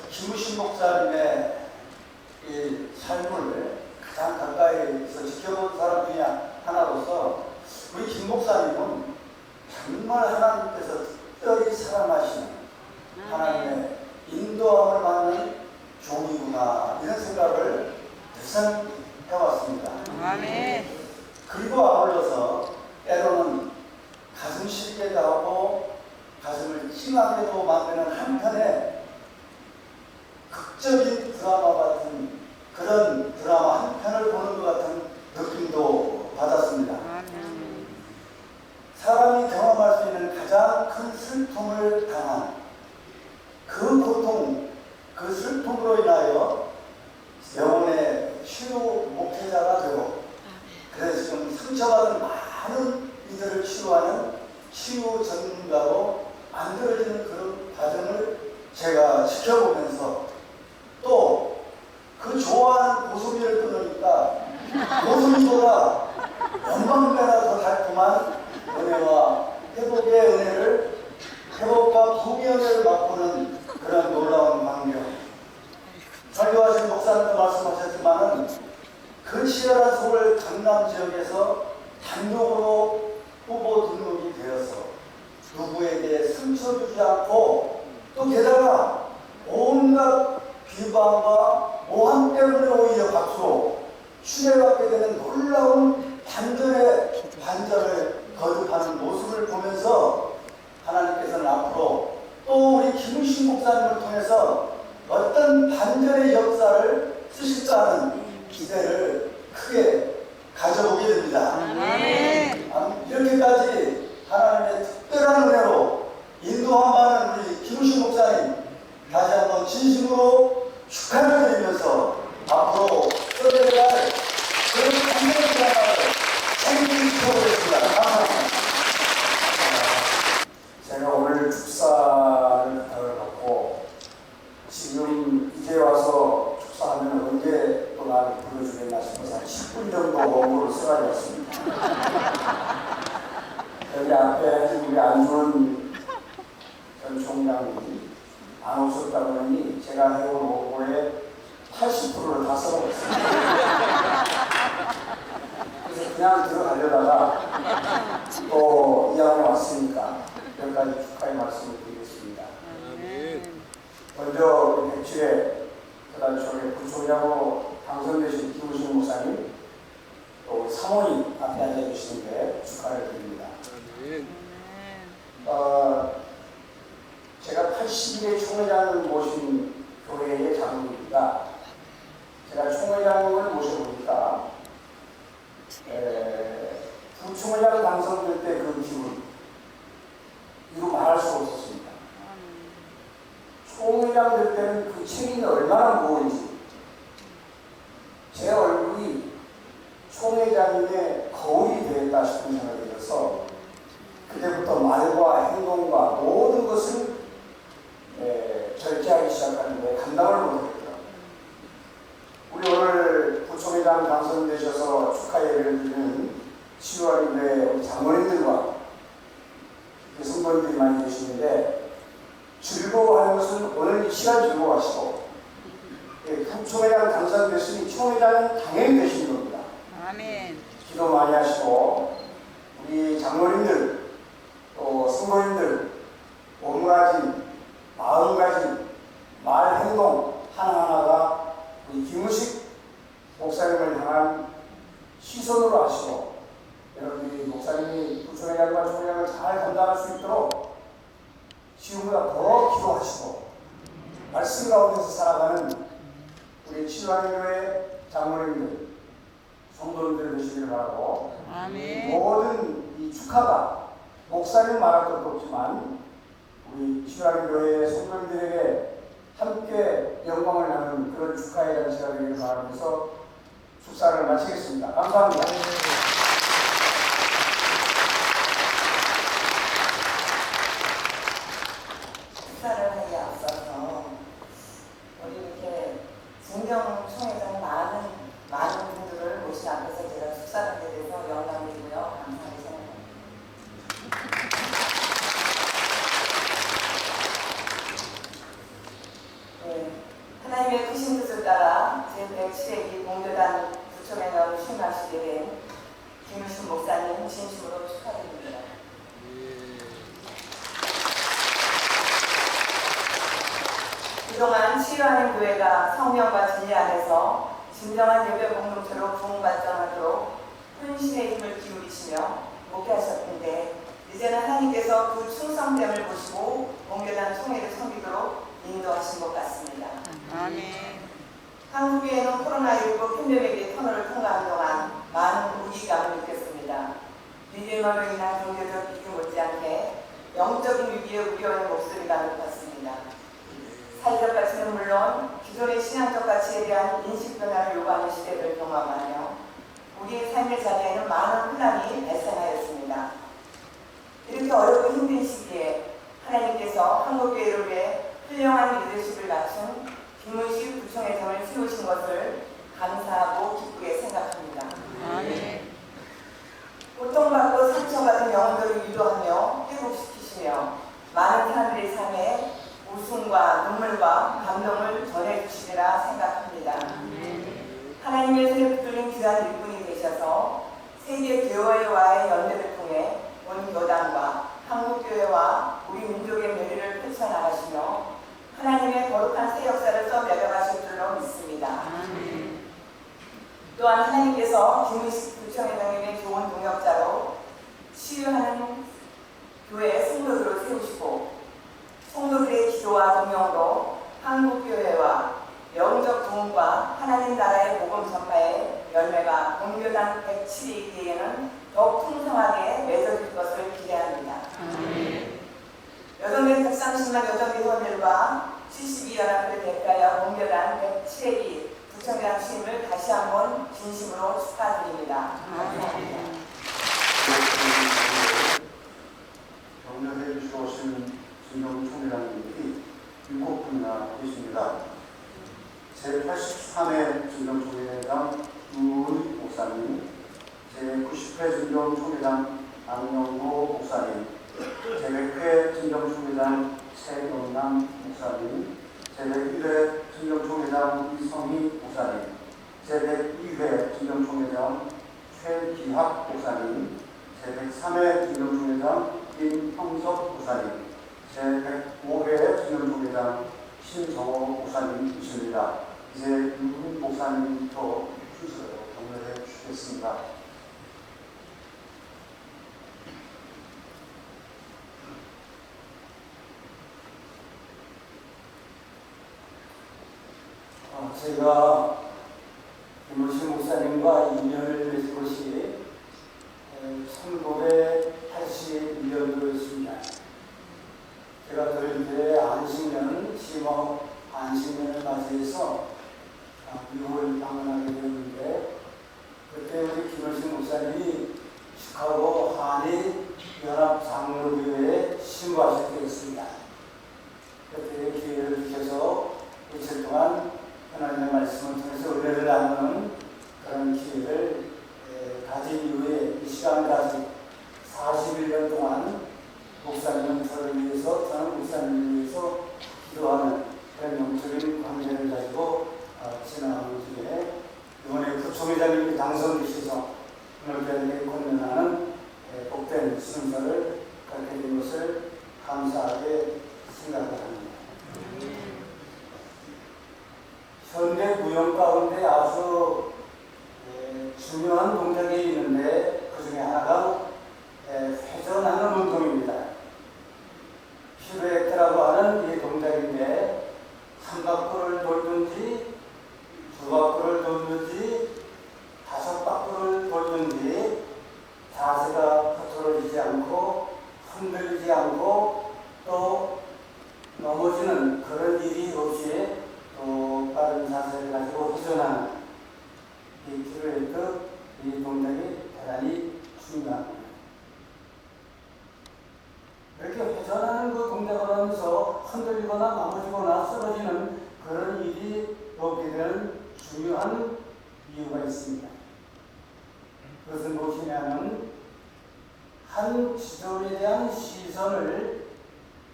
김우신 목사님의 이 삶을 가장 가까이서 지켜본 사람 중에 하나로서 우리 김 목사님은 정말 하나님께서 특별히 사랑하시는 하나님의 인도함을 받는 종이구나 이런 생각을 늘상 해왔습니다. 아멘. 그리고 아울러서 때로는 가슴 시리게도 하고 가슴을 찡하게도 만드는 한편의 극적인 드라마 같은 그런 드라마 한 편을 보는 것 같은 느낌도 받았습니다. 아멘. 사람이 경험할 수 있는 가장 큰 슬픔을 당한 그 고통, 그 슬픔으로 인하여 영혼의 치유 목회자가 되고 그래서 지금 상처받은 많은 이들을 치유하는 치유 전문가로 만들어지는 그런 과정을 제가 지켜보면서 또 그 좋아하는 고소미를 끊으니까 고소미보다 영광배나 더 달콤한 은혜와 회복의 은혜를 회복과 부귀의 은혜를 맛보는 그런 놀라운 광경. 설교하신 목사님도 말씀하셨지만은 그 치열한 서울 강남 지역에서 단독으로 후보 등록이 되어서 누구에게 상처 주지 않고 또 게다가 온갖 비방과 오한 때문에 오히려 박수로 추례받게 되는 놀라운 반전을 거듭하는 모습을 보면서 하나님께서는 앞으로 또 우리 김우신 목사님을 통해서 어떤 반전의 역사를 쓰실까 하는 기대를 크게 가져보게 됩니다. 이렇게까지 하나님의 특별한 은혜로 인도함 받는 우리 김우신 목사님 다시 한번 진심으로 축하를 드리면서 앞으로 써내려갈 그런 반전의 드라마를 책임지셔보겠습니다. 감사합니다. 제가 오늘 축사를 받고 지금 이제 와서 축사하면 언제 또 나를 불러주겠나 싶어서 한 10분 정도 원고를 써가지고 여기 앞에 우리 안주원 전 총장이 안 오셨다고 하니 제가 해온 원고의 80%를 다 써버렸습니다. 그래서 그냥 들어가려다가 또 이왕에 왔으니까 몇 가지 축하의 말씀을 드리겠습니다. 먼저 우리 백칠에 그다음 저기 부총장으로 당선되신 김우신 목사님 또 우리 사모님 앞에 앉아 계시는데 축하를 드립니다. 제가 81회 총회장을 모신 교회의 장로입니다. 제가 총회장을 모셔보니까 부총회장 당선될 때 그 기분 이루 말할 수 없었습니다. 총회장 될 때는 그 책임이 얼마나 무거운지 제 얼굴이 총회장님의 거울이 되었다 싶은 생각이 들어서 그때부터 말과 행동과 모든 것을 절제하기 시작하는데 감당을 못했더라고요. 우리 오늘 부총회장 당선되셔서 축하 예배를 드리는 10월인데 우리 장로님들과 성도님들이 많이 계시는데 즐거워하는 것은 오늘 이 시간 즐거워하시고 부총회장 당선됐으니 총회장은 당연히 되시는 겁니다. 아멘. 기도 많이 하시고 우리 장로님들 또 성도님들 몸가짐, 마음가짐, 말, 행동 하나하나가 우리 김우식 목사님을 향한 시선으로 하시고 여러분들이 목사님이 부총회장과 총회장을 잘 감당할 수 있도록 지금보다 더 기도하시고 말씀 가운데서 살아가는 우리 신앙교회 장로님들, 성도님들 되시기를 바라고 아멘. 모든 이 축하가 목사님 말할 것도 없지만 우리 신앙교회 성도님들에게 함께 영광을 나누는 그런 축하의 잔치가 되기를 바라면서 축사를 마치겠습니다. 감사합니다. 축사를 진정 총회장 많은 분들을 모신 앞에서 제가 축사하게 돼서 영광이고요. 감사하게 생각합니다. 네, 하나님의 크신 뜻을 따라 제107회기 공교단 부총회장 취임하시게 된 김우신 목사님 진심으로 축하드립니다. 그동안 치유하는 교회가 성령과 진리 안에서 진정한 예배 공동체로 부흥발전하도록 혼신의 힘을 기울이시며 목회하셨는데 이제는 하나님께서 그 충성됨을 보시고 공교단 총회를 섬기도록 인도하신 것 같습니다. 아멘. 한국에는 코로나19 팬데믹의 터널을 통과하는 동안 많은 위기감을 느꼈습니다. 믿음으로 인한 경제적 위기 못지않게 영적인 위기의 우려의 목소리가 높았습니다. 사회적 가치는 물론 기존의 신앙적 가치에 대한 인식 변화를 요구하는 시대를 경험하며 우리의 삶의 자리에는 많은 혼란이 발생하였습니다. 이렇게 어렵고 힘든 시기에 하나님께서 한국교회를 위해 훌륭한 리더십을 갖춘 김은식 부총회장을 세우신 것을 감사하고 기쁘게 생각합니다. 아멘. 고통받고 상처받은 영혼들을 위로하며 회복시키시며 많은 사람들의 삶에 웃음과 눈물과 감동을 전해주시리라 생각합니다. 하나님의 손에 붙들린 귀한 일꾼이 되셔서 세계 교회와의 연대를 통해 온 교단과 한국교회와 우리 민족의 묘리를 펼쳐나가시며 하나님의 거룩한 새 역사를 써내려가실 줄로 믿습니다. 또한 하나님께서 김은식 부총회장님의 좋은 동역자로 치유하는 교회 성도들을 세우시고 성도들의 기도와 동역으로 한국교회와 영적 부흥과 하나님 나라의 복음 전파의 열매가 공교단 107기에는 더욱 풍성하게 맺어질 것을 기대합니다. 여성들 130만 여성 회원들과 72연합회 대가여 공교단 107기 부총회장 취임을 다시 한번 진심으로 축하드립니다. 감사합니다. 격려해 주시러 오신 진정 총회장님들이 7분이나 계십니다. 제83회 진정총회장 유은 목사님, 제90회 진정총회장 안영호 목사님, 제100회 진정총회장 최동남 목사님, 제101회 진정총회장 이성희 목사님, 제102회 진정총회장 최기학 목사님, 제103회 진정총회장 김형석 목사님, 제105회 진정총회장 신정호 목사님이십니다. 이제 유은 목사님부터 순서로 격려해 주시겠습니다. 제가 김우신 목사님과 인연을 맺은 것이 1981년도였습니다. 제가 저희들의 안식년, 심호 안식년을 맞이해서 미국을 방문하게 되었는데 그때 우리 김우신 목사님이 시카고 한인 연합 장로교회에 신부하셨게 됐습니다. 그때 기회를 주셔서 며칠 동안 하나님의 말씀을 통해서 은혜를 나누는 그런 기회를 가진 이후에 이 시간까지 41년 동안 목사님은 저를 위해서, 저는 목사님을 위해서 기도하는 그런 영적인 관계를 가지고 지나가는 중에 이번에 부총회장님이 당선되셔서 오늘까지 권면하는 복된 순서를 갖게 된 것을 감사하게 생각을 합니다. 현대 무용 가운데 아주 중요한 동작이 있는데 그 중에 하나가 회전하는 운동입니다. 피루에트라고 하는 이 동작인데 한 바퀴를 돌든지 두 바퀴를 돌든지 5바퀴를 돌든지 자세가 흐트러지지 않고 흔들리지 않고 또 넘어지는 그런 일이 없이 또 빠른 자세를 가지고 회전하는 이 피루에트, 이 동작이 대단히 중요합니다. 이렇게 회전하는 그 동작을 하면서 흔들리거나 넘어지거나 쓰러지는 그런 일이 없게 되는 중요한 이유가 있습니다. 그것은 무엇이냐면 한 지점에 대한 시선을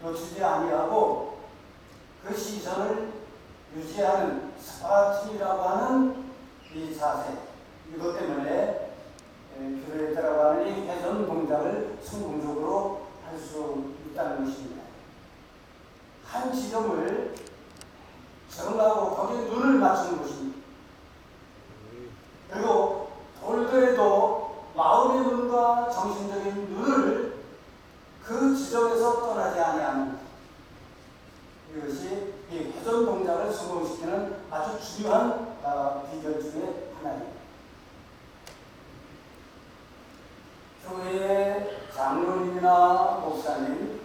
놓치지 아니하고 그 시선을 유지하는 스파팅이라고 하는 이 자세, 이것 때문에 귤에 들어가는 이 회전 동작을 성공적으로 할 수 있다는 것입니다. 한 지점을 정하고 거기에 눈을 맞추는 것입니다. 그리고 돌더라도 마음의 눈과 정신적인 눈을 그 지점에서 떠나지 아니하는 이것이 이 회전 동작을 성공시키는 아주 중요한 비결 중에 하나입니다. 교회의 장로님이나 목사님,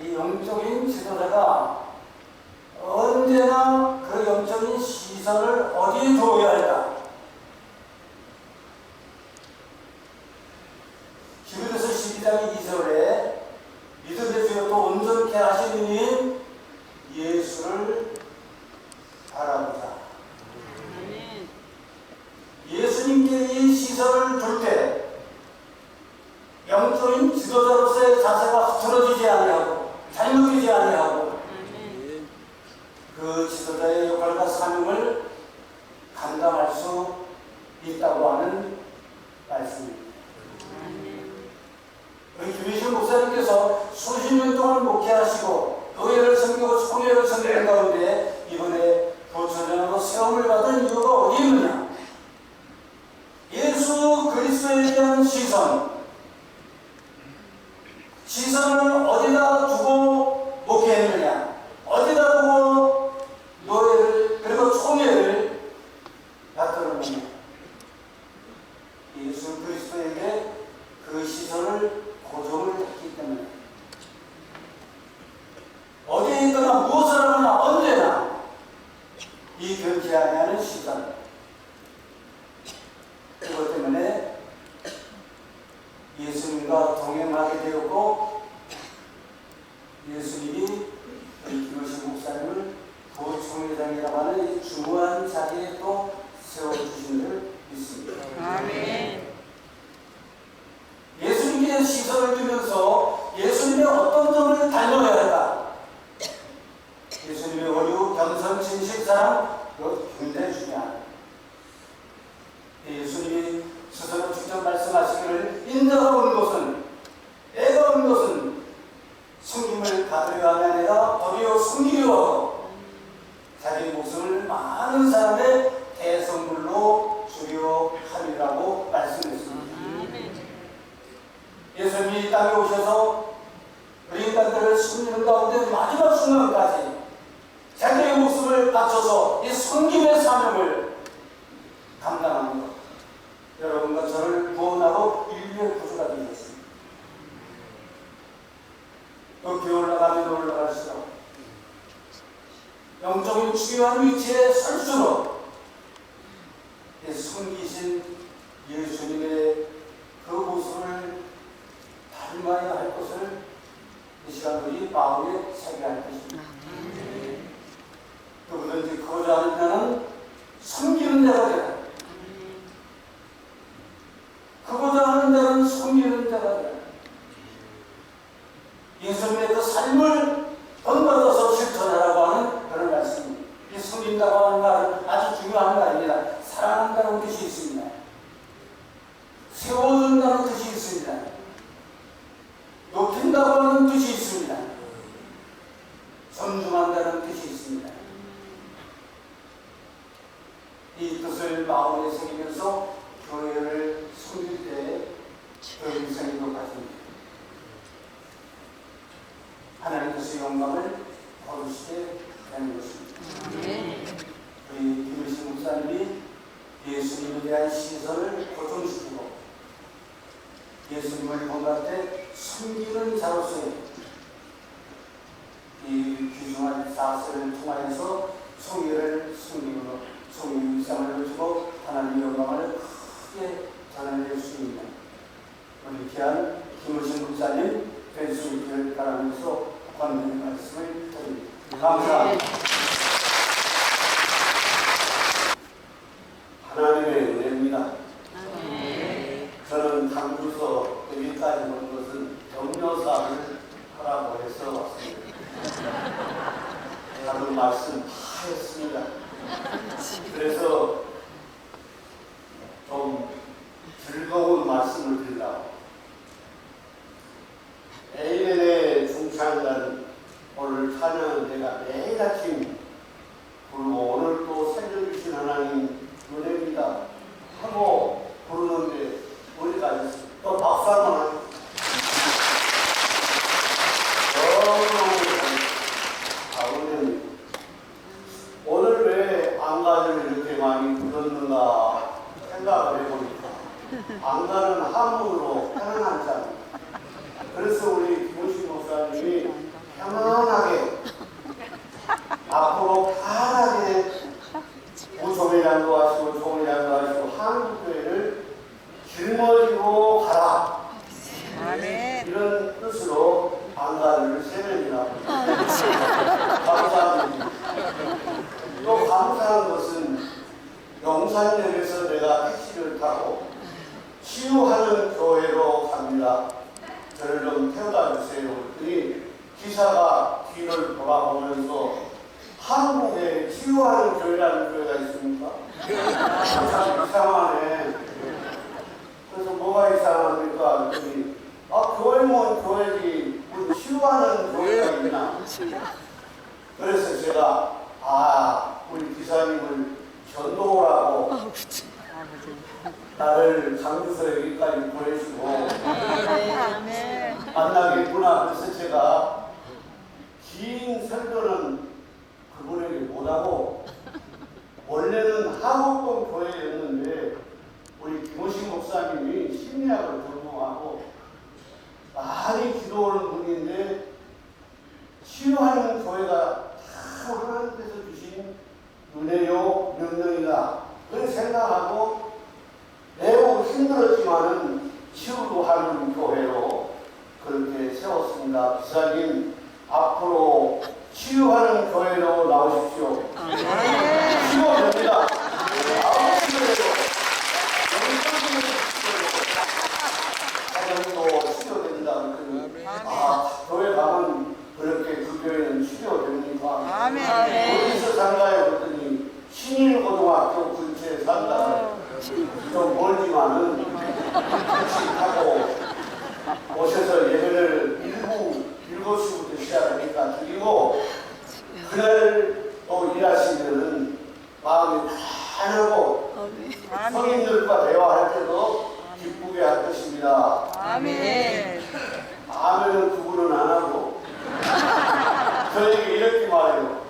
이 영적인 지도자가 언제나 그 영적인 시선을 어디에 두어야 할까? 히브리서 12장 2절에 믿음의 주여 또 온전케 하시는 이인 예수를 바라보자. 예수님께 이 시선을 둘 때 영적인 지도자로서의 자세가 흐트러지지 아니하고 잘못되지 아니하고 그 지도자의 역할과 사명을 감당할 수 있다고 하는 말씀입니다. 우리 김희신 목사님께서 수십 년 동안 목회하시고 교회를 섬기고 총회를 섬기는 가운데 이번에 부처전하고 세움을 받은 이유가 어디 있느냐? 예수 그리스도에 대한 시선을 어디다 두고 목회했느냐? 어디다 두고 노예를 그리고 총회를 받들었느냐? 예수 그리스도에게 그 시선을 고정을 했기 때문에 어디에 있거나 무엇을 하거나 언제나 이 변치 아니하는 시선, 그것 때문에 예수님과 동행하게 되었고 예수님이 김호신 목사님을 부총회장이라고 하는 이 중요한 자리에 또 세워주신 줄 믿습니다. 아멘. 예수님께 시선을 두면서 예수님의 어떤 점을 닮아야 할까? 예수님의 원유, 겸손, 진실, 사랑, 이것 굉장히 중요합니다. 예수님이 스스로 직접 말씀하시기를 인자가 온 것은, 내가 온 것은 숨김을 가두려 함이 아니라 버리어 숨기려 하고 자기 목숨을 많은 사람의 대성물로 주려 함이라고 말씀했습니다. 예수님이 이 땅에 오셔서 우리 인간들을 숨기는 가운데 마지막 순간까지 자기의 목숨을 바쳐서 이 숨김의 사명을 감당하는 것, 여러분과 저를 구원하고 인류의 구주가 되셨습니다. 높이 올라가면 올라갈수록 영적인 중요한 위치에 설수록 이 숨기신 예수님의 그 모습을 닮아야 할 것을 이 시간 우리 마음에 새겨야 할 것입니다. 누구든지 그러자 하는 자는 숨기는 자가 되라. 그보다 하는 자는 숨기는 자가 되라. 예수님의 그 삶을 본받아서 실천하라고 하는 그런 말씀입니다. 이 숨긴다고 하는 말은 아주 중요한 말입니다. 사랑한다는 뜻이 있습니다. 세워준다는 뜻이 있습니다. 높인다고 하는 뜻이 있습니다. 존중한다는 뜻이 있습니다. 이 뜻을 마음에 새기면서 교회를 섬길 때 교회 인생이 높아집니다. 하나님께서 영광을 거두시게 되는 것입니다. 우리 김일신 목사님이 예수님에 대한 시선을 고정시키고 예수님을 본받을 때 숨기는 자로서의 이 귀중한 사슬을 통하여서 송이를 숨기고 송이 일상을 주고 하나님의 영광을 크게 전해낼 수 있는 우리 귀한 김일신 목사님 될 수 있기를 바라면서 권면의 말씀을 드립니다. 감사합니다. 말씀 다 했습니다. 그래서 좀 즐거운 말씀을 드리려고. AN의 중창단 오늘 찬양은 내가 매일 아침 부르고 오늘 또 살려주신 하나님 은혜입니다 하고 부르는데 우리가 또 박수 한번 하죠. 아버님 오늘 왜 안가를 이렇게 많이 부르는가 생각을 해보니까 안가는 한문으로 편안한 자. 그래서 우리 김우식 목사님이 편안하게 앞으로 편하게 우종이란도 하시고 종이란도 하시고 한국교회를 짊어지고 가라. 아멘. 이런 뜻으로 안가를 세면이라고 감사합니다. 또 감사한 것은 용산역에서 내가 택시를 타고 치유하는 교회로 갑니다. 저를 좀 태워다 주세요. 그랬더니 기사가 뒤를 돌아보면서 한국에 치유하는 교회라는 교회가 있습니까? 참 이상하네. 그래서 뭐가 이상합니까? 그랬더니 교회면 교회지 무슨 치유하는 교회가 있나? 그래서 제가 우리 기사님을 전도를 하고 나를 장주서 여기까지 보내시고 만나겠구나. 그래서 제가 긴 설교는 그분에게 못하고 원래는 하곡동 교회였는데 우리 김우식 목사님이 심리학을 전공하고 많이 기도하는 분인데 치유하는 교회가 다 하나님께서 주신 은혜요 명령이다. 그렇게 생각하고 매우 힘들었지만은 치유도 하는 교회로 그렇게 세웠습니다. 기사님 앞으로 치유하는 교회로 나오십시오. 치유됩니다. 아무 치유해도 가정도 치유됩니다. 교회 가면 그렇게 그 교회는 치유됩니까? 어디서 산가요? 그랬더니 신일고등학교 근처에 산다. 좀 멀지만은 같이 타고 오셔서 예배를 7시부터 시작하니까 드리고 그날 또 일하시면은 마음이 편하고 성인들과 대화할 때도 기쁘게 할 것입니다. 아멘. 아멘은 그분은 안 하고 저에게 이렇게 말해요.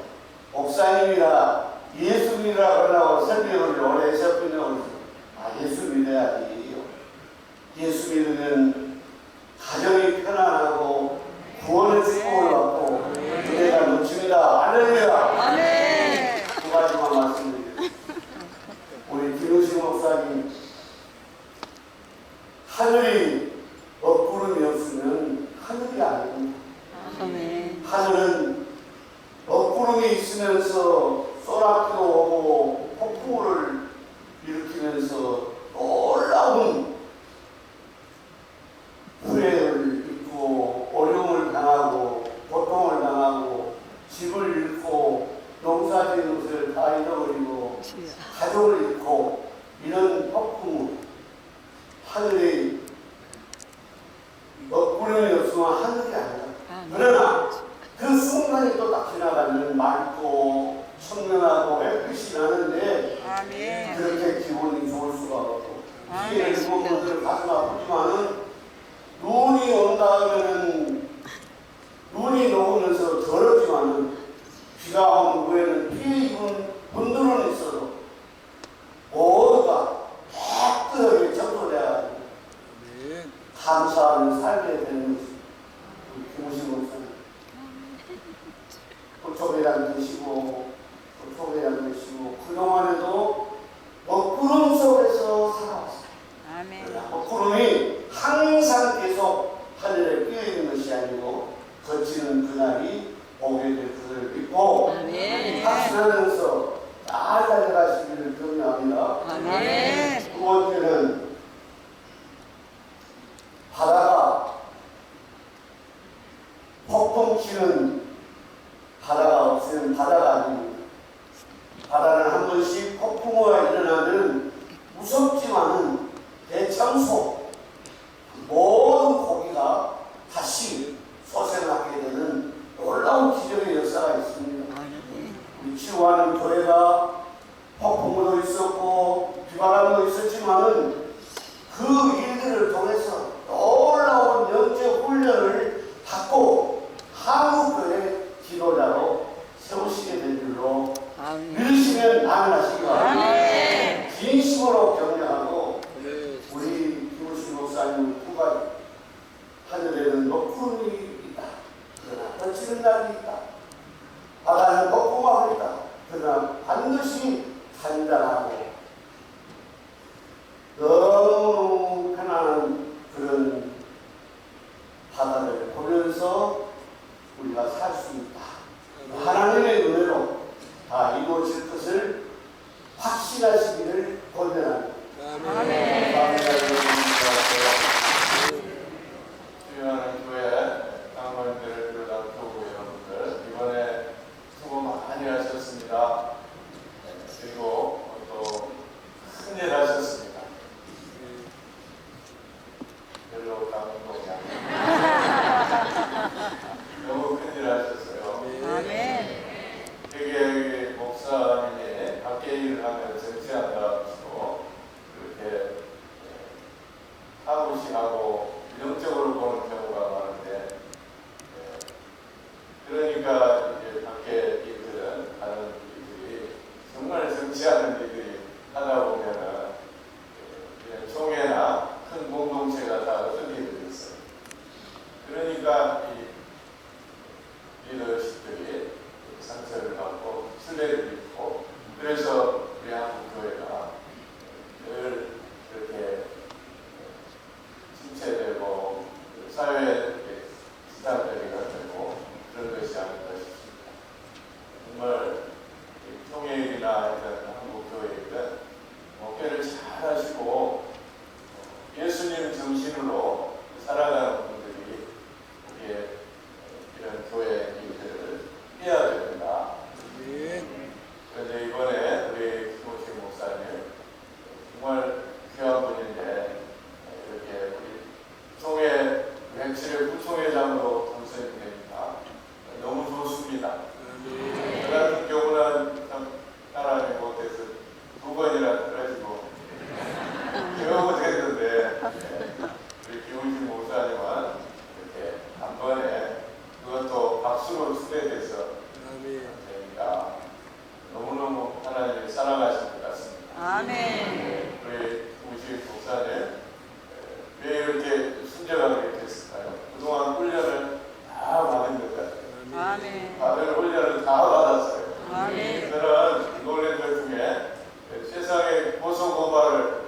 목사님이라 예수 믿으라 그러고 설명을 오래 했었군요. 예수 믿어야지. 예수 믿으면 가정이 편안하고 구원의 축복을 받고 은혜가 넘칩니다. 할렐루야. 아멘. 두 가지만 말씀드립니다. 우리 김우식 목사님 하늘이 먹구름이 없으면 하늘이 아닙니다. 하늘은 먹구름이 있으면서 소나기도 오고 폭풍을 일으키면서 놀라운 후회를 입고 어려움을 당하고 고통을 당하고 집을 잃고 농사지은 것을 다 잃어버리고 가족을 잃고 이런 폭풍 하늘이 먹구름이 없으면 하늘이 아니다. 그러나 그 순간이 또 딱 지나가면 맑고 청명하고 햇빛이 나는데 그렇게 기분이 좋을 수가 없고 이게 일본분들 가슴 아프지만은 눈이 온다 하면은 눈이 녹으면서 더럽지만은 비가 온 후에는 피해 입은 분들은 있어도 모두가 깨끗하게 청소돼가지고 감사하는 살게 되는 것입니다. 김우식 목사님 고초배란 드시고 고초배란 드시고 그동안에도 먹구름 속에서 살아왔어요. 먹구름이 항상 계속 하늘에 끼어있는 것이 아니고 거치는 그날이 오게 될 것을 믿고 확신하면서 잘 달려가시기를 격려합니다. 두 번째는 바다가 폭풍 치는 바다가 없어요. 것은 바다가 아닙니다. 바다는 한 번씩 폭풍우가 일어나면 무섭지만은 대참소 모든 고기가 다시 솟아나게 되는 놀라운 기적의 역사가 있습니다. 우리 치유하는 교회가 폭풍우도 있었고 비바람도 있었지만은 그 일들을 통해서 놀라운 영적 훈련을 받고 한국교회 지도자로 세우시게 된 줄로 믿으시면 아멘하시기 바랍니다. 진심으로 격려하고 우리 김우신 목사님 후가 하늘에는 높은 일이 있다. 그러나 거치는 날이 있다. 바다는 폭풍우가 있다. 그러나 반드시 단단하고 너무 편안한 그런 바다를 보면서 우리가 살 수 있다. 하나님의 은혜로 다 이루어질 것을 확신하시기를 권면합니다. 주요하는 교회 당원들을 비롯한 교구 여러분들 이번에 수고 많이 하셨습니다. 그리고 또 큰일 하셨습니다. 별로 감동이 너무 큰일 하셨어요. 되게 목사님이 밖에 일을 하면 정치한다고 그렇게 하고시하고 부정적으로 보는 경우가 많은데 그러니까 이제 밖에 일들은 하는 일들이 정말 정치하는 일들이 하다 보면은 총회나 큰 공동체가 다 어떤 일들이 있어요. 그러니까 이 리더십들이 상처를 받고 신뢰를 입고 그래서 우리 한국교회가 늘 그렇게 침체되고 사회에 지탄거리가 되고 그런 것이 아닌가 싶습니다. 정말 통일이나 이런 한국교회는 목회를 잘 하시고 예수님 정신으로 살아가는 분들이 우리의 이런 교회 일들을 해야 됩니다. 그런데 이번에 우리 김호식 목사님 정말 귀한 분인데 이렇게 우리 총회 백칠의 부총회장으로 당선이 되니까 너무 좋습니다. 저 같은 경우는 참 따라하지 못해서 2번이나 떨어지고 겨우 됐는데 우리 김호식 목사님은 이렇게 한 번에 그것도 박수로 추대돼서 되니까 너무너무 하나님이 사랑하신 것 같습니다. 우리 김호식 목사님 왜 이렇게 순정하게 됐을까요? 그동안 훈련을 다 받은 것 같아요. 다들 훈련을 다 받았어요. 저는 놀란 것 중에 세상에 고소고발을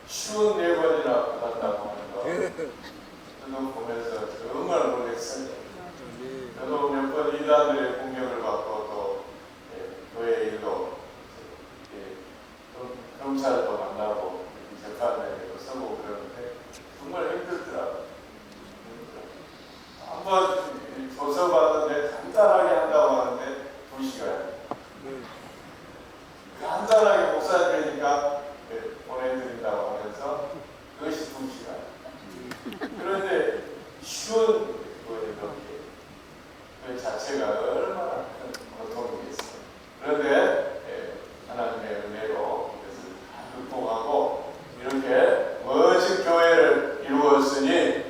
쉬운 4번이나 받았다고 하는 거 저도 보면서 정말 놀랐어요. 저도 몇 번 이단들의 공격을 받고 또 교회 일도 경찰도 만나고 재판에도 서고 그러는데 정말 힘들더라고요. 한번 조서받는데 간단하게 한다고 하는데 2시간. 간단하게 목사님이니까 보내드린다고 하면서 그것이 2시간. 그런데 쉬운 거예요. 그 자체가 얼마나 큰 고통이겠어요. 그런데 하나님의 은혜로 이것을 다 극복하고 이렇게 멋진 교회를 이루었으니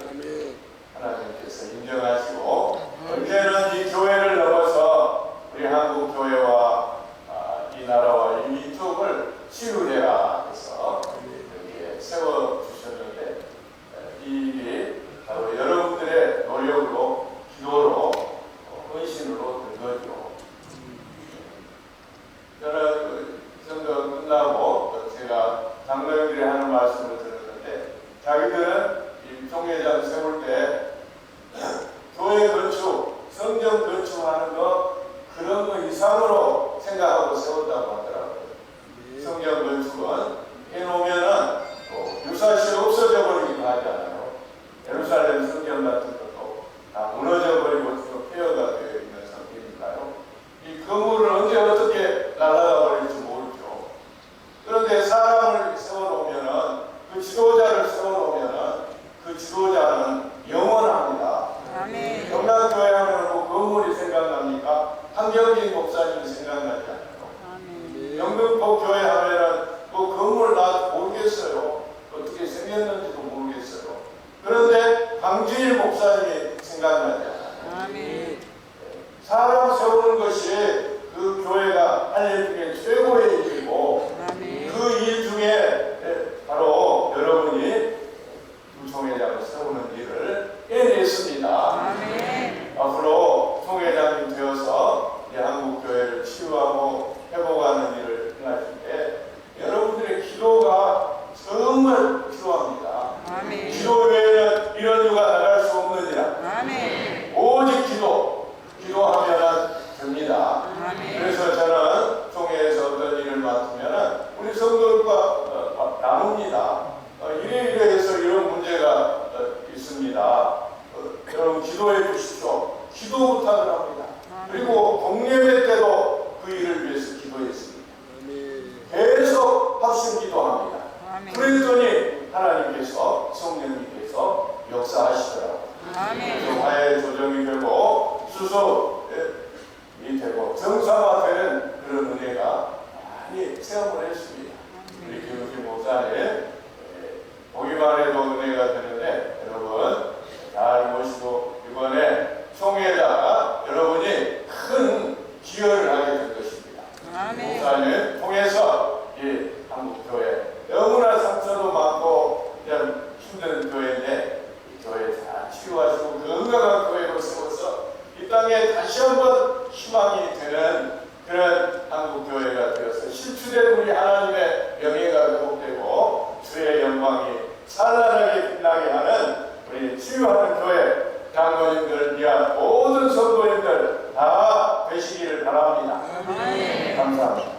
하나님께서 인정하시고 언제는 이 교회를 넘어서 우리 한국 교회와 이 나라와 이 민족을 치유해라 해서 여기에 세워주셨는데 이 일이 바로 여러분들의 노력으로 기도로 헌신으로 된 거죠. 저는 선거 끝나고 제가 장로님들이 하는 말씀을 들었는데 자기들은 이 총회장 세울 때 교회 건축, 성전 건축하는 거 그런 거 이상으로 생각하고 세웠다고 하더라고요. 성전 건축은 해놓으면은 유사시 없어져 버리기도 하잖아요. 예루살렘 성전 같은 것도 다 무너져 버리고 폐허가 되어 있는 상태니까요. 건물은 언제 어떻게 날아가 버릴지 모르죠. 그런데 사람을 세워놓으면은, 그 지도자를 세워놓으면은 그 지도자는 영원합니다. 아멘. 영락교회 하면 뭐 건물이 생각납니까? 한경진 목사님이 생각나지 않아요. 영등포 교회 하면은 뭐 건물 나 모르겠어요. 어떻게 생겼는지도 모르겠어요. 그런데 강진일 목사님이 생각나지 않아요. 아멘. 사람 세우는 것이 그 교회가 할 일 중에 최고의 일이고, 아멘. 그 일 중에 바로 여러분이 총회장을 세우는 일을 해냈습니다. 아멘. 앞으로 총회장님 되어서 이 한국 교회를 치유하고 회복하는 일을 행하실 때 여러분들의 기도가 정말 필요합니다. 아멘. 기도 외에는 이런 일가 나갈 수 없느니라. 아멘. 오직 기도하면 됩니다. 아멘. 그래서 저는 총회에서 어떤 일을 맡으면 우리 성도들과 나눕니다. 이래 해서 이런 문제가 있습니다. 여러분 기도해 주십시오. 기도 부탁을 합니다. 그리고 동예배 때도 그 일을 위해서 기도했습니다. 계속 합심 기도합니다. 그랬더니 하나님께서 성령님께서 역사하시더라고요. 그래서 화해 조정이 되고 수습이 되고 정상화되는 그런 은혜가 많이 체험을 했습니다. 우리 김우기 목사님 보기만 해도 은혜가 되는데 여러분 잘 보시고 이번에 총회에다가 여러분이 큰 기여를 하게 될 것입니다. 목사님 통해서 이 한국교회 너무나 상처도 많고 그냥 힘든 교회인데 이 교회 잘 치유하시고 건강한 교회로 세워서 이 땅에 다시 한번 희망이 되는 그런 한국교회가 되어서 실추된 우리 하나님의 명예가 회복되고 주의 영광이 찬란하게 빛나게 하는 우리 치유하는 교회 장로님들 이하 모든 성도님들 다 되시기를 바랍니다. 감사합니다.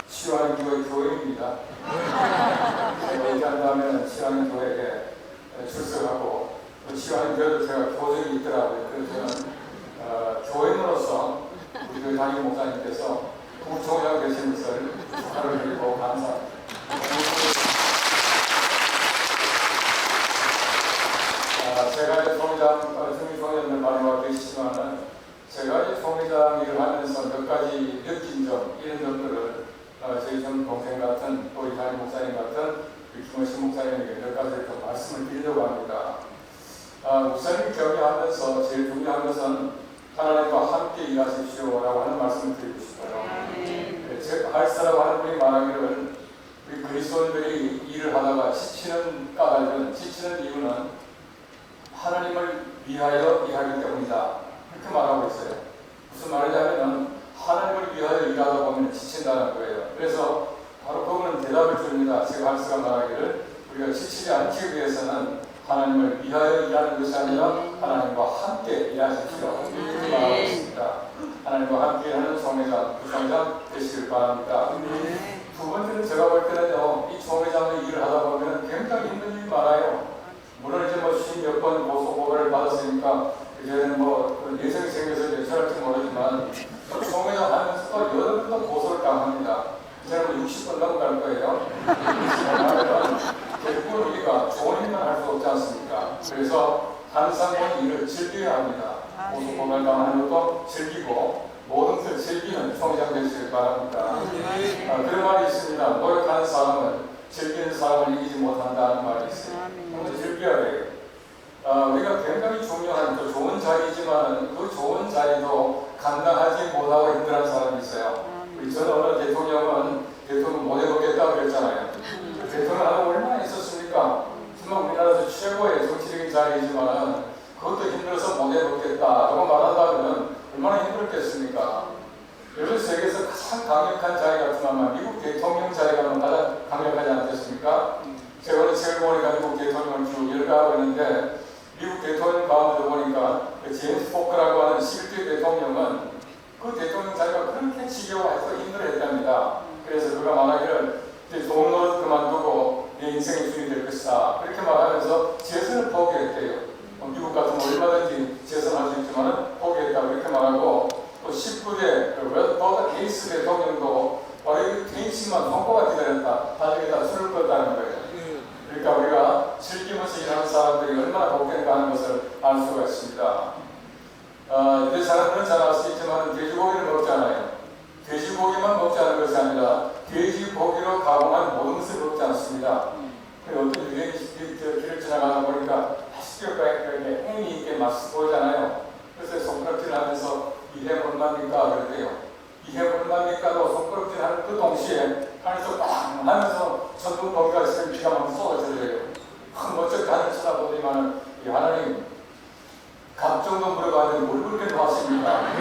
치유하는 교회입니다. 얘기한다면 치유하는 교회에 출석하고 또 치유하는 교회도 제가 교정이 있더라고요. 그래서 저는 교인으로서 우리 교회 담임 목사님께서 부총장 되신 것을 축하를 드리고 감사합니다. 제가 총회장, 총회장을 많이 와 계시지만은 제가 총회장 일을 하면서 몇 가지 느낀 점, 이런 점들을 저희 전 동생 같은 또 이 담임 목사님 같은 김원신 목사님에게 몇 가지 더 말씀을 드리려고 합니다. 목사님 경험하면서 제일 중요한 것은 하나님과 함께 일하십시오라고 하는 말씀을 드리고 싶어요. 제가 알사라고 하는 분이 말하기를 우리 그리스도인들이 일을 하다가 지치는 까닭은 지치는 이유는 하나님을 위하여 일하기 때문이다. 이렇게 말하고 있어요. 무슨 말이냐면 하나님을 위하여 일하다 보면 지친다는 거예요. 그래서 바로 그분은 대답을 줍니다. 제가 할수가 말하기를 우리가 지치지 않기 위해서는 하나님을 위하여 일하는 것이 아니라 하나님과 함께 일하십시오. 이렇게 말하고 있습니다. 하나님과 함께 하는 총회장, 부총장 되시길 바랍니다. 두 번째는 제가 볼 때는요, 이 총회장의 일을 하다 보면 굉장히 힘든 일이 많아요. 물론 이제 뭐 10몇 번 고소고발을 받았으니까 이제는 뭐 예정이 생겨서 괜찮을지 모르지만 총회장 하면서 또 여러 번 고소를 당합니다. 이제는 60번 넘어갈 거예요. 결국은 우리가 좋은 일만 할 수 없지 않습니까? 그래서 항상 일을 즐겨야 합니다. 고소고발 당하는 것도 즐기고 모든 것을 즐기는 총회장 되시길 바랍니다. 그런 말이 있습니다. 노력하는 사람은 즐기는 사람을 이기지 못한다는 말이 있어요. 정말 즐겨야 돼요. 우리가 굉장히 중요한 또 좋은 자리이지만 그 좋은 자리도 감당하지 못하고 힘들어하는 사람이 있어요. 우리 전 어느 대통령 못 해보겠다고 그랬잖아요. 대통령 하고 얼마나 있었습니까? 정말 우리나라에서 최고의 정치적인 자리이지만 그것도 힘들어서 못 해보겠다라고 말한다면 얼마나 힘들겠습니까? 요즘 세계에서 가장 강력한 자리 같으면 미국 대통령 자리가 가장 강력하지 않겠습니까? 제가 오늘 책을 보니까 미국 대통령을 쭉 열거하고 있는데 미국 대통령 가운데 보니까 제임스 포크라고 하는 11대 대통령은 그 대통령 자리가 그렇게 지겨워해서 힘들어했답니다. 그래서 그가 말하기를 이제 좋은 노릇 그만두고 내 인생의 주인이 될 것이다. 그렇게 말하면서 재선을 포기했대요. 미국 같으면 얼마든지 재선할 수 있지만 포기했다고 이렇게 남자 사람들은 잘 알 수 있지만 돼지고기를 먹잖아요. 돼지고기만 먹지 않은 것이 아니라 돼지고기로 가공한 모든 것을 먹지 않습니다. 어떤 유행이 길을 지나가다 보니까 맛있게 행위 있게 맛있어 보이잖아요. 그래서 손가락질 하면서 이 햄 얼마입니까? 그러대요. 이 햄 얼마입니까도 손가락질 하는 그 동시에 하면서 빵 하면서 전부 거기가 있으면 기가 막 쏟아져요. 멋쩍게 하늘 쳐다보더니만 이 하나님 감정도 물어봤는데 뭘 그렇게 좋아하십니까?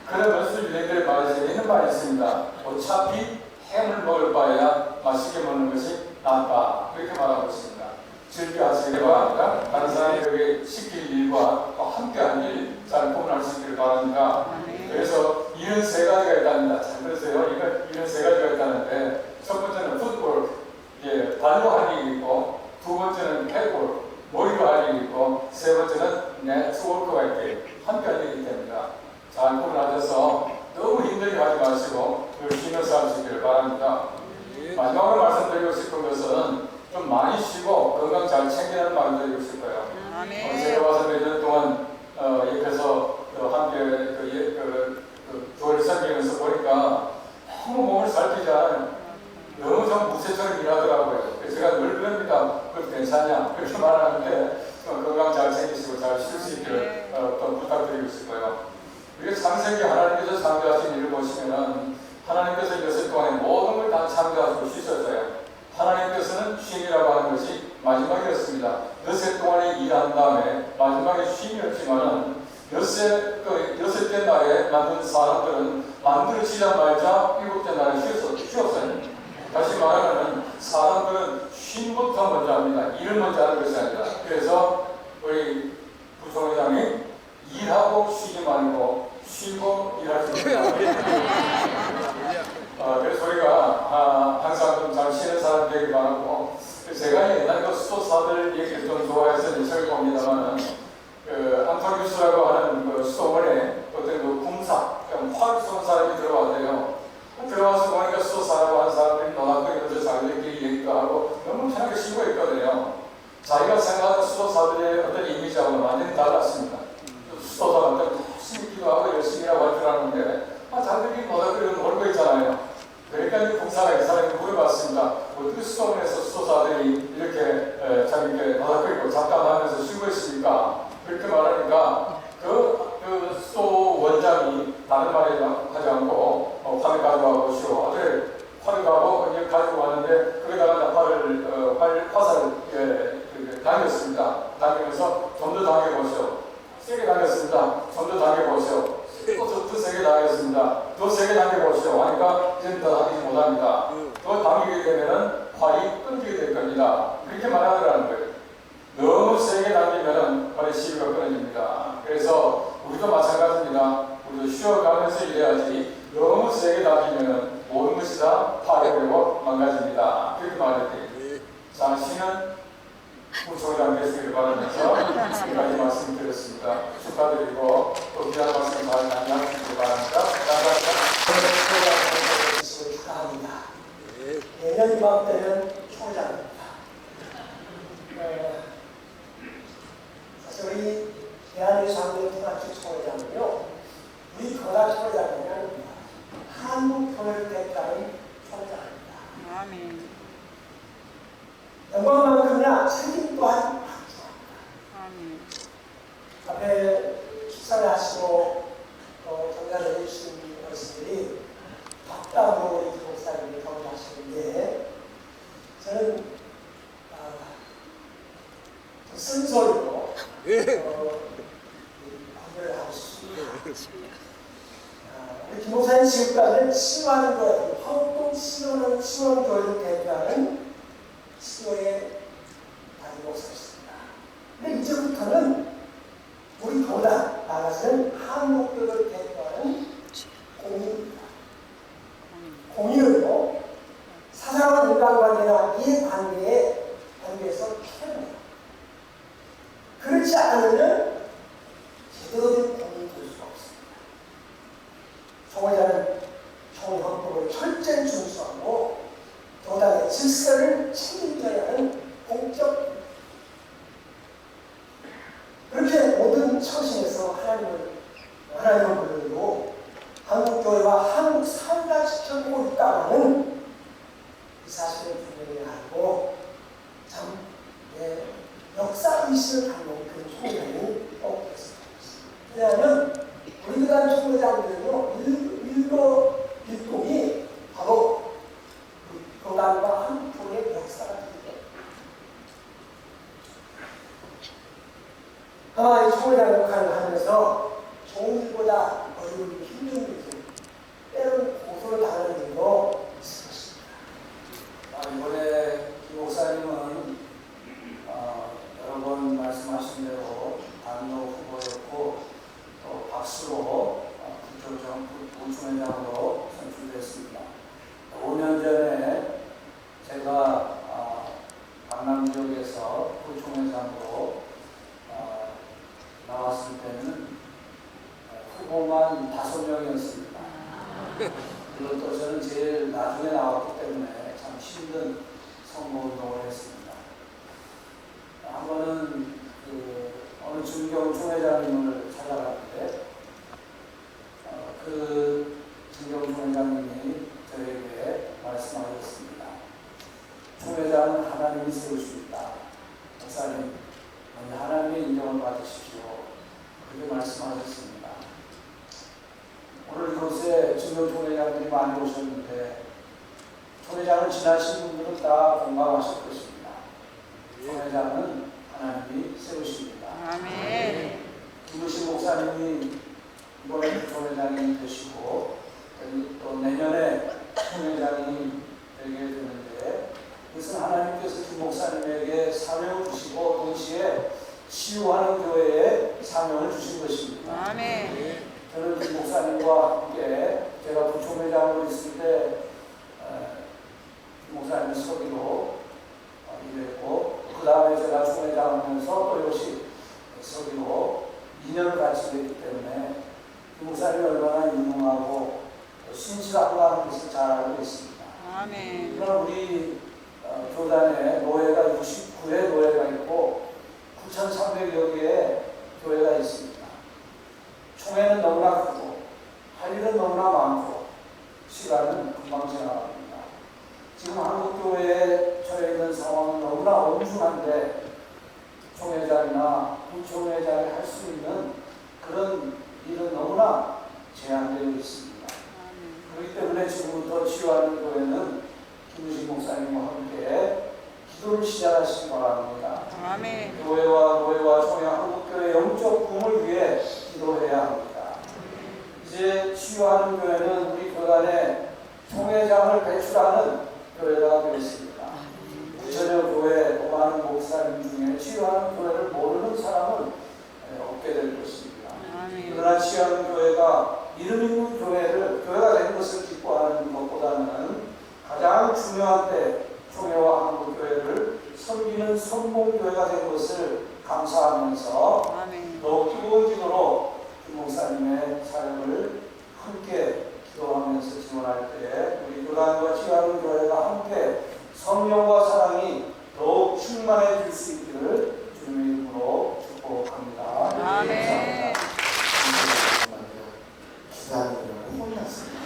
그러면서 유대인들의 말에 재미있는 말이 있습니다. 어차피 햄을 먹을 바에야 맛있게 먹는 것이 낫다. 그렇게 말하고 있습니다. 즐겨하시기 바랍니다. 다른 사람들에게 시킬 일과 함께하는 일 잘 구분할 수 있기를 바랍니다. 그래서 이런 세 가지가 있답니다. 잘 들으세요. 이런 세 가지가 있다는데 첫 번째는 풋볼, 발로 할 일이 있고, 두 번째는 패볼, 머리로 할 일이 있고, 세 번째는 네트워크가 있게 함께할 일이 됩니다. 잘 구분하셔서 너무 힘들게 하지 마시고 열심히 해서 할 수 있기를 바랍니다. 마지막으로 말씀드리고 싶은 것은 좀 많이 쉬고 건강 잘 챙기라는 말을 드리고 싶어요. 제가 와서 몇 년 동안 옆에서 함께 교회를 섬기면서 보니까 너무 몸을 살피지 않아요. 너무 좀 무쇠처럼 일하더라고요. 그래서 제가 늘 그럽니다. 그것도 괜찮냐? 그렇게 말하는데 건강 잘 챙기시고 잘 쉴 수 있기를 또 부탁드리고 싶어요. 우리가 창세기 하나님께서 창조하신 일을 보시면은 하나님께서 이것을 동안에 모든 걸 다 창조하시고 쉬셨어요. 하나님께서는 쉼이라고 하는 것이 마지막이었습니다. 엿새 동안에 일한 다음에 마지막에 쉼이었지만은 여섯째 날에 만든 사람들은 만들어지자마자 일곱째 날에 쉬었어요. 다시 말하면 사람들은 쉼부터 먼저 합니다. 일을 먼저 하는 것이 아니라. 그래서 우리 부총회장이 일하고 쉬지 말고 쉬고 일할 수 있다. 그래서 우리가 항상 좀 잘 쉬는 사람 되길 바라고, 제가 옛날 그 수도사들 얘기를 좀 좋아해서 책을 봅니다만, 안토니우스라고 하는 그 수도원에 어떤 그 군사, 활 쏘는 사람이 들어왔대요. 들어와서 보니까 수도사라고 하는 사람들이 노닥거리면서 자기들끼리 얘기도 하고 너무 편하게 쉬고 있거든요. 자기가 생각하는 수도사들의 어떤 이미지하고는 완전히 달랐습니다. 수도사한테 열심히 기도하고 열심히 하고 할 줄 아는데 자기들끼리 노닥거리고 놀고 있잖아요. 그러니까 이 공사가 이 사람이 물어봤습니다. 어떻게 수도원에서 수도사들이 이렇게 자기에게 노닥거리고 잡담하면서 쉬고 있습니까? 그렇게 말하니까 그 수도 원장이 다른 말이 하지 않고 활을 가져와 보시오. 아들 활을 가지고 왔는데 거기다가 화살을 당겼습니다. 당기면서 좀 더 당겨보시오. 세게 당겼습니다. 좀 더 당겨보시오. 또 세게 당겼습니다. 더 세게 당겨보시오. 하니까 이제는 더 당기지 못합니다. 더 당기게 되면 활이 끊기게 될 겁니다. 그렇게 말하더라는 거예요. 너무 세게 당기면 활의 시비가 끊어집니다. 그래서 우리도 마찬가지입니다. 우리도 쉬어가면서 일해야지 너무 세게 당기면 모든 것이 다 파괴되고 망가집니다. 그렇게 말했대요. 잠시는 부총회장 되시길 바라면서 지금까지 말씀드렸습니다. 축하드리고 또 귀한 말씀 많이 하시길 바랍니다. 감사합니다. 축하합니다. 내년 이맘때는 총회장입니다. 사실 우리 대한예수한국통합주 총회장은요, 우리 거다 총회장이 아닙니다. 한국교회대학의 총회장입니다. 아멘. 영광만큼이나 책임 또한 아멘. 앞에 식사를 하시고 경단을 해주신 어르신들이 덕담으로 우리 목사님을 경험하시는데 저는 쓴소리로 말을 하고 싶습니다. 우리 김 목사님 지금까지는 치유하는 교회, 황동 신원교회를 대표하는 치료의 담임 목사였습니다. 근데 이제부터는 우리 교단 나가서는 한국교회를 대표하는 공인입니다. 공인은요, 사사로운 인간관계나 이해관계에서 캐냅니다. 그렇지 않으면 제대로 된 공인이 될 수가 없습니다. 총회장은 총회헌법을 철저히 준수하고 교단의 질서를 책임져야 하는 공적, 그렇게 모든 처신에서 하나님 하나님을 불러도 한국교회와 한국 사회가 지켜보고 있다는 이 사실을 분명히 알고 참 역사의식을 갖는 그런 총회장이 꼭 있습니다. 왜냐하면 우리 교단 총회장들은요, 일거 일동이 바로 교단과 한국교회의 역사가 되게 아마 이 총회장 역할을 하면서 종일보다 어려운 힘든 일, 때로는 고소를 당하는 일도 있을 것입니다. 이번에 김 목사님은 여러 번 말씀하신 대로 당로 후보였고 또 박수로 부총회장으로 선출됐습니다. 5년 전에 제가 강남 지역에서 부총회장으로 나왔을 때는 후보만 5명이었습니다. 그리고 또 저는 제일 나중에 나왔기 때문에 참 힘든 선거운동을 했습니다. 한 번은 어느 준경 총회장님을 찾아갔는데 그 준경 총회장님이 저에게 말씀하셨습니다. 총회장은 하나님이 세우십니다. 목사님, 하나님의 인정을 받으십시오. 그렇게 말씀하셨습니다. 오늘 이곳에 준경 총회장들이 많이 오셨는데 총회장을 지나신 분들은 다 공감하실 것입니다. 총회장은 하나님이 세우십니다. 아멘. 김우신 목사님이 이번에 총회장이 되시고 또 내년에 총회장이 되게 되는데 이것은 하나님께서 김 목사님에게 사명을 주시고 동시에 치유하는 교회에 사명을 주신 것입니다. 아멘. 저는 김 목사님과 함께 제가 부총회장으로 있을 때 김 목사님 서기로 일했고 그 다음에 제가 총회장 하면서 또 역시 서기로 2년을 같이 했기 때문에 김 목사님이 얼마나 유능하고 신실하다는 것을 잘 알고 있습니다. 아멘. 그러나 우리 교단에 노회가 69회 노회가 있고 9,300여 개의 교회가 있습니다. 총회는 너무나 크고 할 일은 너무나 많고 시간은 금방 지나갑니다. 지금 한국교회에 처해 있는 상황은 너무나 엄중한데 총회장이나 부총회장이 할 수 있는 그런 일은 너무나 제한되어 있습니다. 그렇기 때문에 지금부터 치유하는 교회는 김우식 목사님과 함께 기도를 시작하시기 바랍니다. 아멘. 교회와 노회와 총회 한국교회 영적 부흥을 위해 기도해야 합니다. 이제 치유하는 교회는 우리 교단에 총회장을 배출하는 교회가 되겠습니다. 구천여 교회 또 많은 목사님 중에 치유하는 교회를 모르는 사람은 없게 될 것입니다. 아멘. 그러나 치유하는 교회가 이름 있는 교회가 된 것을 기뻐하는 것보다는 가장 중요한 때 총회와 한국교회를 섬기는 선봉교회가 된 것을 감사하면서 아멘. 더욱 뜨거운 기도로 김 목사님의 사역을 함께 기도하면서 지원할 때 우리 교단과 치유하는 교회가 함께 성령과 사랑이 더욱 충만해질 수 있기를 주님의 이름으로 축복합니다. 아멘. 기다리느라고 혼났습니다.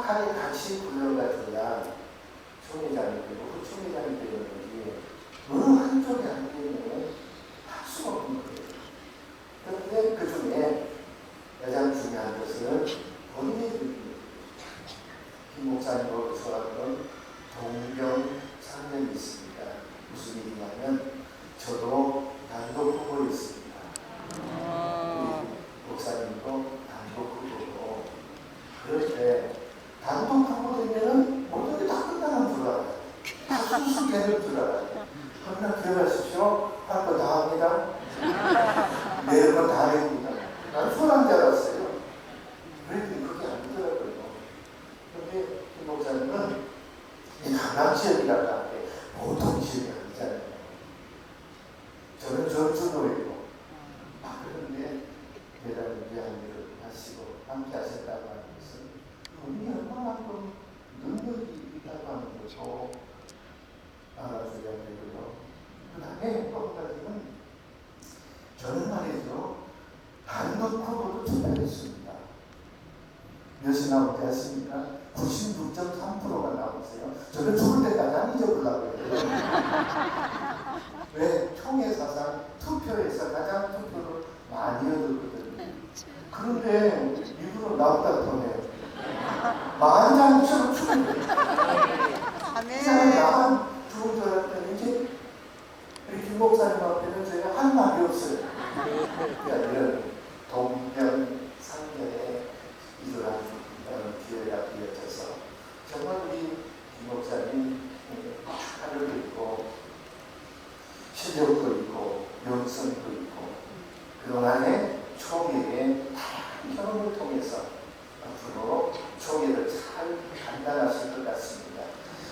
착하게 같이 굴러가줘야 총회장이 되고 부총회장이 되는 거지 어느 한쪽이 안 되면 할 수가 없는 거예요. 그런데 그 중에 가장 중요한 것은 본인이 김 목사님하고 저하고는 동병상련이 있습니다. 무슨 일이냐면 저도 단독 후보였습니다. 목사님도 단독 후보고 그럴 때 단독 후보 되면은 모든 게 다 끝나는 줄 알아요. 다 순수되는 줄 알아요. 그러나 기억하십시오. 할 거 다 합니다. 내일 건 다 해봅니다. 난 수월한 줄 알았어요. 그랬더니 그게 아니더라고요. 그런데 김 목사님은 이 강남 지역이라고 하는데 보통 지역이 아니잖아요. 저는 전주도이고 그런데 대단히 귀한 일을 하시고 함께 하셨다고 하는 것은 우리 얼마만큼 능력이 있다고 하는 것도 알아줘야 되고요. 그 다음에 또 한 가지는 저는 말이죠. 단독 후보도 투표했습니다. 몇이 나올 때 했습니까? 96.3%가 나오세요. 저는 죽을 때까지 안 잊어보려고 해요. 왜? 총회 사상 투표에서 가장 투표를 많이 얻었거든요. 그런데 일부러 나보다 더 해요. 만장처럼 추는데. 그냥 나만 죽은 줄 알았더니 이제 우리 김 목사님 앞에는 제가 할 말이 없어요. 그러니까 동병상련에 이러한 기회가 되어져서 정말 우리 김 목사님 하늘도 있고 실력도 있고 명성도 있고 그동안에 총회의 다양한 경험을 통해서 앞으로 총회를 잘 감당하실 것 같습니다.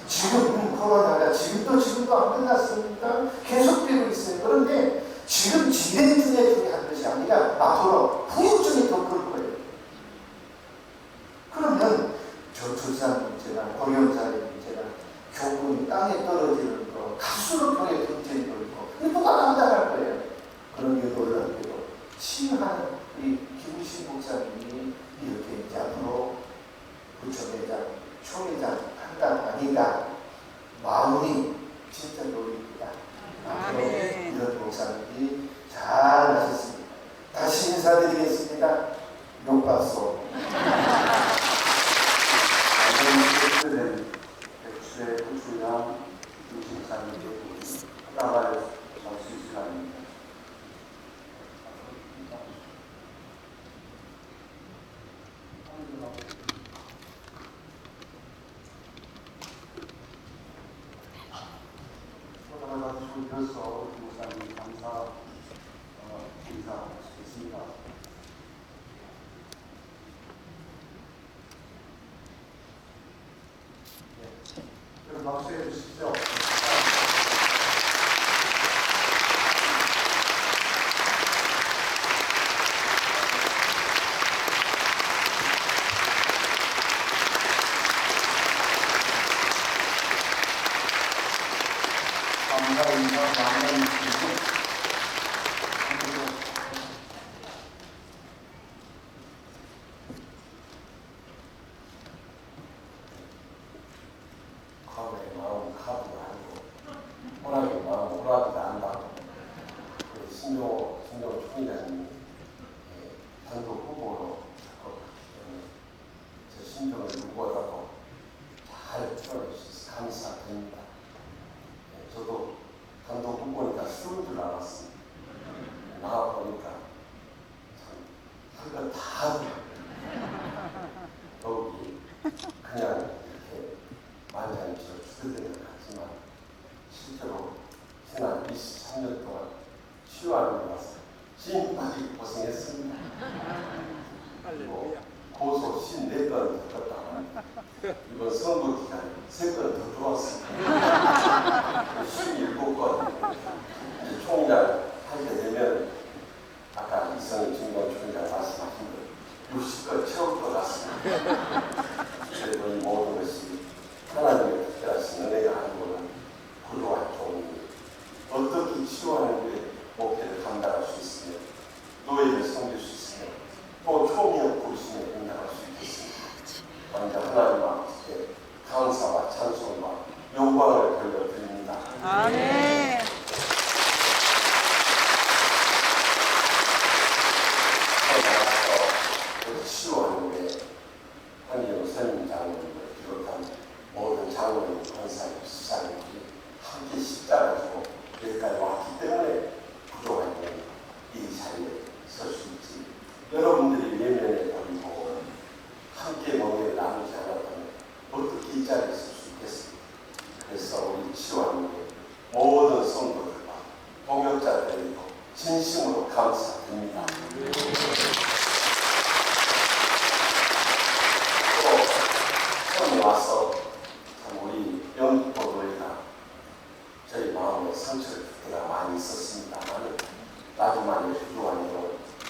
지금 코로나가 지금도 안 끝났습니다. 계속되고 있어요. 그런데 지금 진행 중에 한 것이 아니라 앞으로 후유증이 더 클 거예요. 그러면 저출산 문제나 고령자의 문제나 교군이 땅에 떨어지는 거, 가수로 통해 경쟁도 있고, 이거 누가 감당할 거예요? 그런 게 놀랍게도 치유한 우리 김우신 목사님이 이렇게 이제 앞으로 부총회장, 총회장 한다고 하니까 마음이 진짜 놀입니다. 앞으로 이런 목사님이 잘 하셨습니다. 다시 인사드리겠습니다. 욕박수. 백수의 부총장 김목사님께 나갈 수 있으랍니다. 주셔서 목사님 감사 인사드리겠습니다. 여러분 박수해 주십시오. 감사 인사 많이 해주시고 과거의 마음 가부도 하고 호랑이 마음 호라기도 안다고 신종 총회장님이 단독 후보로 제 신종을 누구보다도 잘 풀어주셔서 감사드립니다. 저도 단독 후보니까 쉬운 줄 알았습니다. 나와보니까 참 할 거 다 하고 더욱이 그냥 이렇게 만장일치로 주도되는 것 같지만 실제로 지난 23년 동안 치유하는 데 와서 지금까지 고생했습니다. 그리고 고소 54건 겪었다가 이번 선거 기간에 3건 더 들어왔습니다. 17건 총장 하게 되면 아까 이성희 중간 총장 말씀하신 것 60건 채울 것 같습니다. 그래도 이 모든 것이 하나님의 특별하신 은혜가 아니고는 고도한 종이 어떻게 치유하는 게 목표를 감당할 수 있으며 노예를 섬길 수 있으며 또 총리의 부르심에 응답할 수 있겠습니다. 먼저 하나님 나와서 치료하는 게 한의원 선임 장로님을 비롯한 모든 장로님, 권사님, 수사님들이 함께 십자가지고 여기까지 왔기 때문에 부족한 이 자리에 설 수 있지. 여러분들이 외면해 버리고 함께 몸을 나누지 않았다면 어떻게 이 자리에 설 수 있겠습니까? 그래서 우리 치유하는 모든 성도들과 동역자들에게도 진심으로 감사드립니다. 또 처음에 와서 참 우리 영국보도회가 저희 마음에 상처를 줄 때가 많이 있었습니다만 나중만에 필요한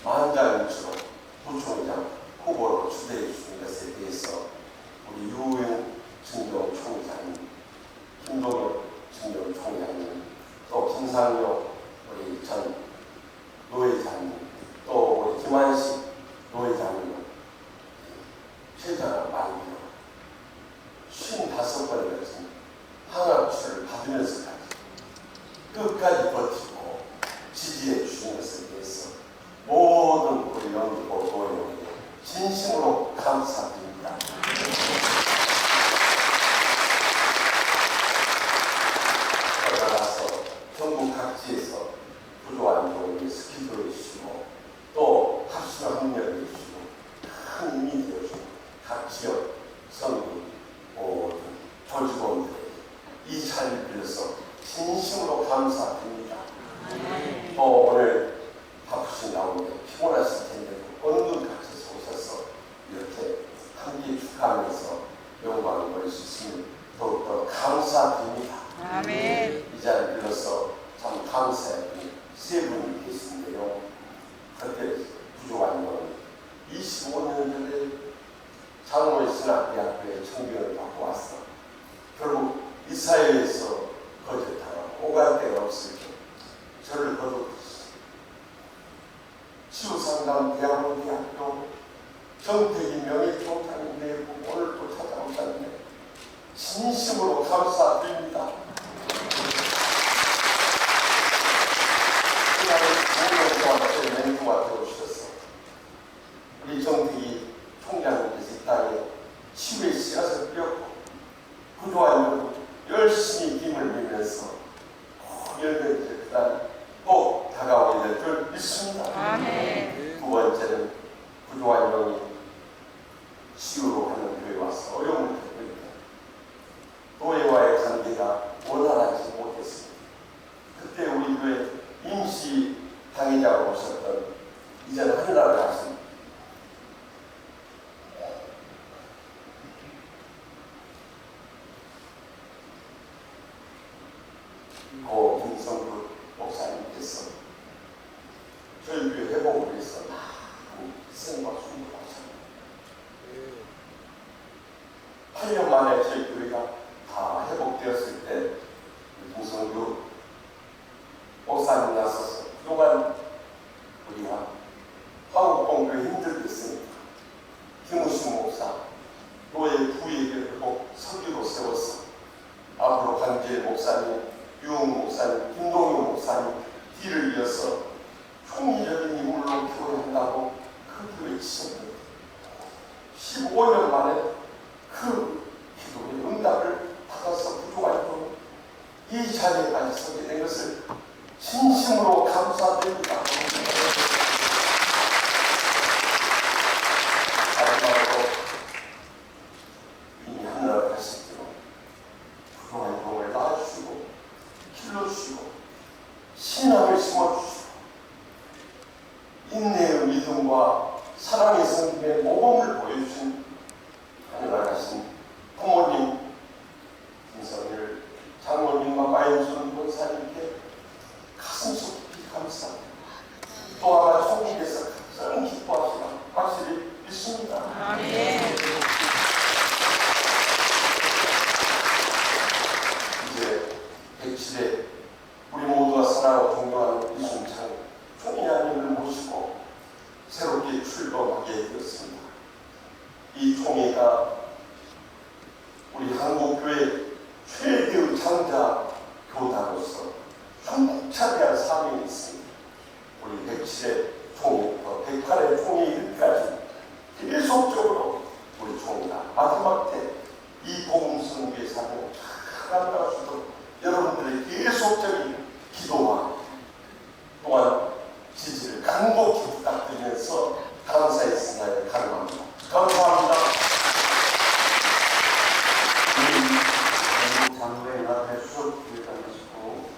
만장일치로 부총장 후보로 추대해 주신 것에 대해서 우리 유영 증경 총장님, 김동엽 증경 총장님, 또 김상효 우리 전 노회장님, 또 우리 김한식 노회장님 최저가 많이 55번에 걸친 항암치료를 받으면서까지 끝까지 버티고 지지해 주신 것에 대해서 모든 우리 영국보 도회원에게 진심으로 감사드립니다. 나가서 전국 각지에서 부조한 동을 스키드를 해주시고 또 합수를 협력해 주시고 큰 힘이 되어주고 각 지역 성민 모든 조직원들에게 이 자리를 빌려서 진심으로 감사드립니다. 또 오늘 바쁘신 가운데 피곤하실 텐데 어느 각지에서 오셔서 이렇게 함께 축하하면서 영광을 보일 수 있으면 더욱더 감사드립니다. 아멘. 이 자리를 빌어서 참 감사의 분이 세 분이 계신데요. 그때 부족한 건 25년 전에 장로신학대학교에 청빙을 받고 왔어. 결국 이 사회에서 거짓하고 오갈 데가 없을 때 저를 거듭했어. 치유상담 대학원대학교 정택이 명예교탕 내고 오늘 또 찾아오셨는데 진심으로 감사드립니다. 그날은 5년 동안 제 멘토가 되어주셔서 우리 정택이 총장님께서 이 땅에 치유의 씨앗을 뿌렸고 부조한 열심히 힘을 내면서 열매를 그다음 꼭 다가오게 될 줄 믿습니다. 아멘. 두 번째는 부조한 영이 치유로 하는 교회에 와서 어려움을 겪고 있다. 교회와의 관계가 원활하지 못했습니다. 그때 우리 교회 임시 당회자로 오셨던 이제는 하늘나라에 가신 고 김성국 목사님께서 저희 교회 회복을 위해서 생과 숨을 하셨습니다. 8년 만에 저희 교회가 다 회복되었을 때 김성국 목사님 나서서 그동안 우리가 화국공교회 힘들게 했으니까 김우신 목사 노예 부의회를 꼭 서기로 세워서 앞으로 강지혜 목사님, 유흥 목사님, 김동윤 목사님 뒤를 이어서 총리적인 인물로 교회한다고 그 외치셨는데 15년 만에 그 기도의 응답을 받아서 부족한 이 자리에까지 서게 된 것을 진심으로 감사드립니다. 마지막으로 이미 하늘을 가시기로 부족한 공을 낳아주시고 길러주시고 신앙을 심어주시고 인내의 믿음과 사랑의 성김의 모범을 보여주신 하늘을 가신 부모님 김성일 장로님과 마인순 권사님께 가슴 깊이 감사합니다. 또 아마 총리께서 가장 기뻐하시라 확실히 믿습니다. 아멘. 이제 107회 우리 모두가 사랑하고 존경하는 이순창 총리님을 모시고 새롭게 출범하게 되었습니다. 이 총회가 우리 한국교회 최대의 장자 교단으로서 한국차대한 사명이 있습니다. 우리 107회 총회부터 108회 총회 위해서 감사했으나 가능합니다. 감사합니다. 장로회나 배수석 부회장이시고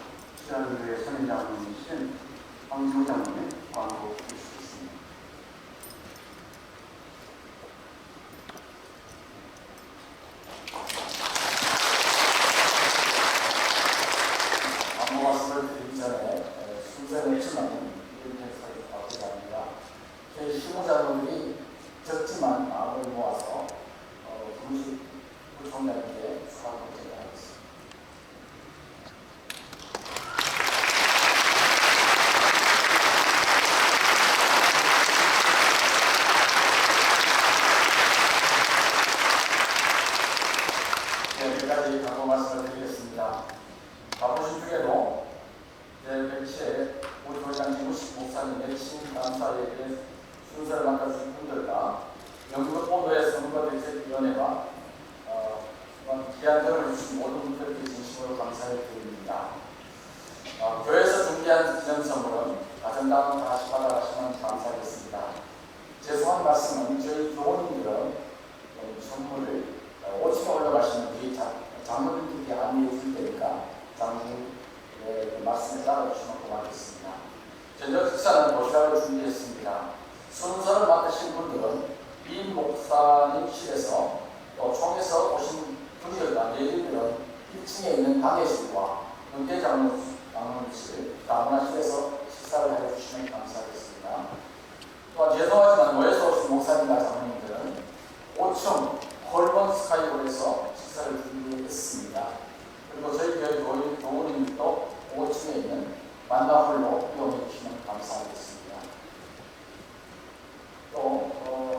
시안교회 선임장로이신 황지호 장로님 광고 주시겠습니다. 아무 말씀을 드리기 전에 순서는 했지만 이렇게 바꾸지 않습니다. 저희 시무자분들이 적지만 마음을 모아서 공식 부총장에게 수고하고 제가하겠습니다. 네, 여기까지 광고 말씀을 드리겠습니다. 바쁘신 중에도 제107회 우리 교장 김우식 목사님의 신감사회에 순서를 맡아주신 분들과 영국 본도의 선거대책위원회와 귀한 도움을 주신 모든 분들께 진심으로 감사를 드립니다. 교회에서 준비한 기념선물은 가정당 다시 받아가시면 감사하겠습니다. 죄송한 말씀은 저희 교우님들은 선물을 5층에 올라가시는 뒤 장로님들이 안내해 줄 테니까 장로님 말씀에 따라주시면 고맙겠습니다. 저녁 식사는 도시락을 준비했습니다. 순서를 맡으신 분들은 이 목사님실에서 또 총에서 오신 분들과 내일은 1층에 있는 당회실과 은퇴 장로실, 다문화실에서 식사를 해주시면 감사하겠습니다. 또한 죄송하지만 모여서 오신 목사님과 장로님들은 5층 홀번 스카이홀에서 식사를 준비했습니다. 그리고 저희 교회 교우님도 5층에 있는 만나홀로 이용해 주시면 감사하겠습니다. 또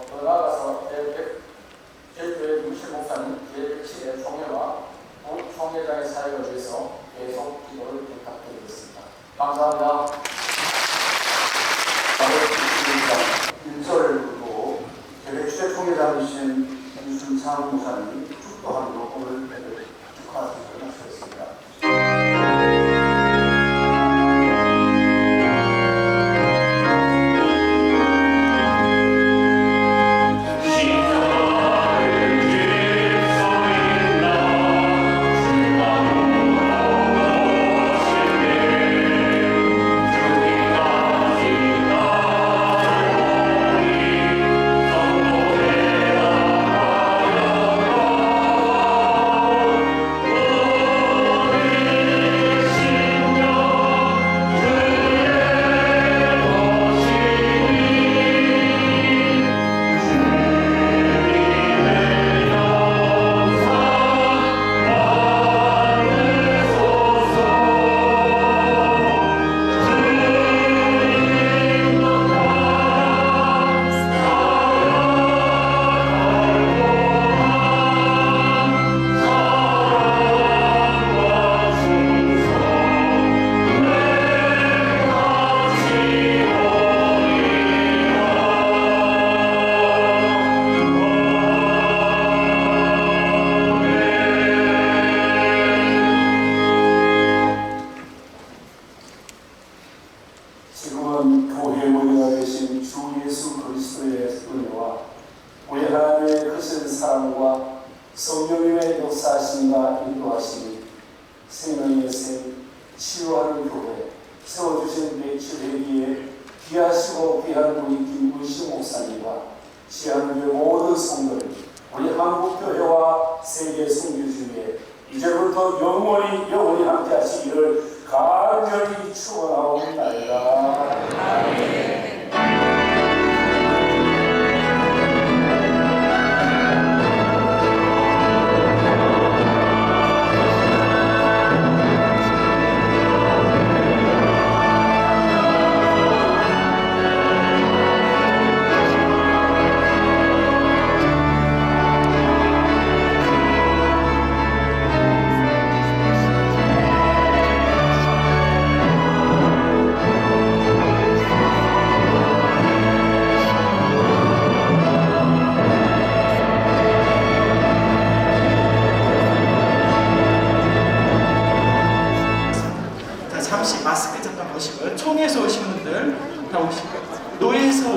더 나아가서 저희 교회 김실 목사님 제107회 총회와 부총회장의 사역을 위해서 계속 기도를 부탁드리겠습니다. 감사합니다. 1절을 두고 제107회 총회장이신 유순창 목사님 축도함으로 오늘 예배를 축하하시도록 하겠습니다. 지금은 교회 원리가 되신 주 예수 그리스도의 은혜와 우리 하나님의 크신 사랑과 성령님의 역사하심과 인도하심이 생명의 샘 치유하는 교회 세워주신 매출회기에 귀하시고 귀한 우리 김문식 목사님과 지하늘의 모든 성도들 우리 한국교회와 세계 성교주에 이제부터 영원히 함께 하시기를 간절히 축원하옵나이다. 아멘. 감사합니다.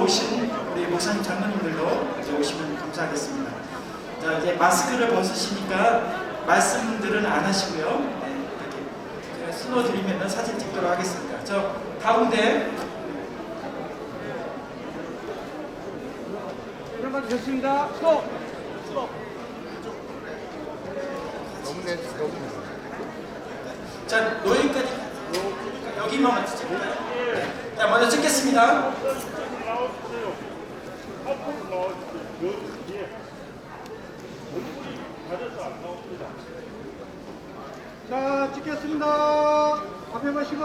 오신 우리 목사님 장로님들도 이제 오시면 감사하겠습니다. 자, 이제 마스크를 벗으시니까 말씀들은 안 하시고요. 네, 이렇게 신호 드리면 사진 찍도록 하겠습니다. 저 가운데 여러분 좋습니다. 스톱. 자, 노예까지 여기만 찍을까요? 자, 먼저 찍겠습니다. 자, 찍겠습니다. 앞에 보시고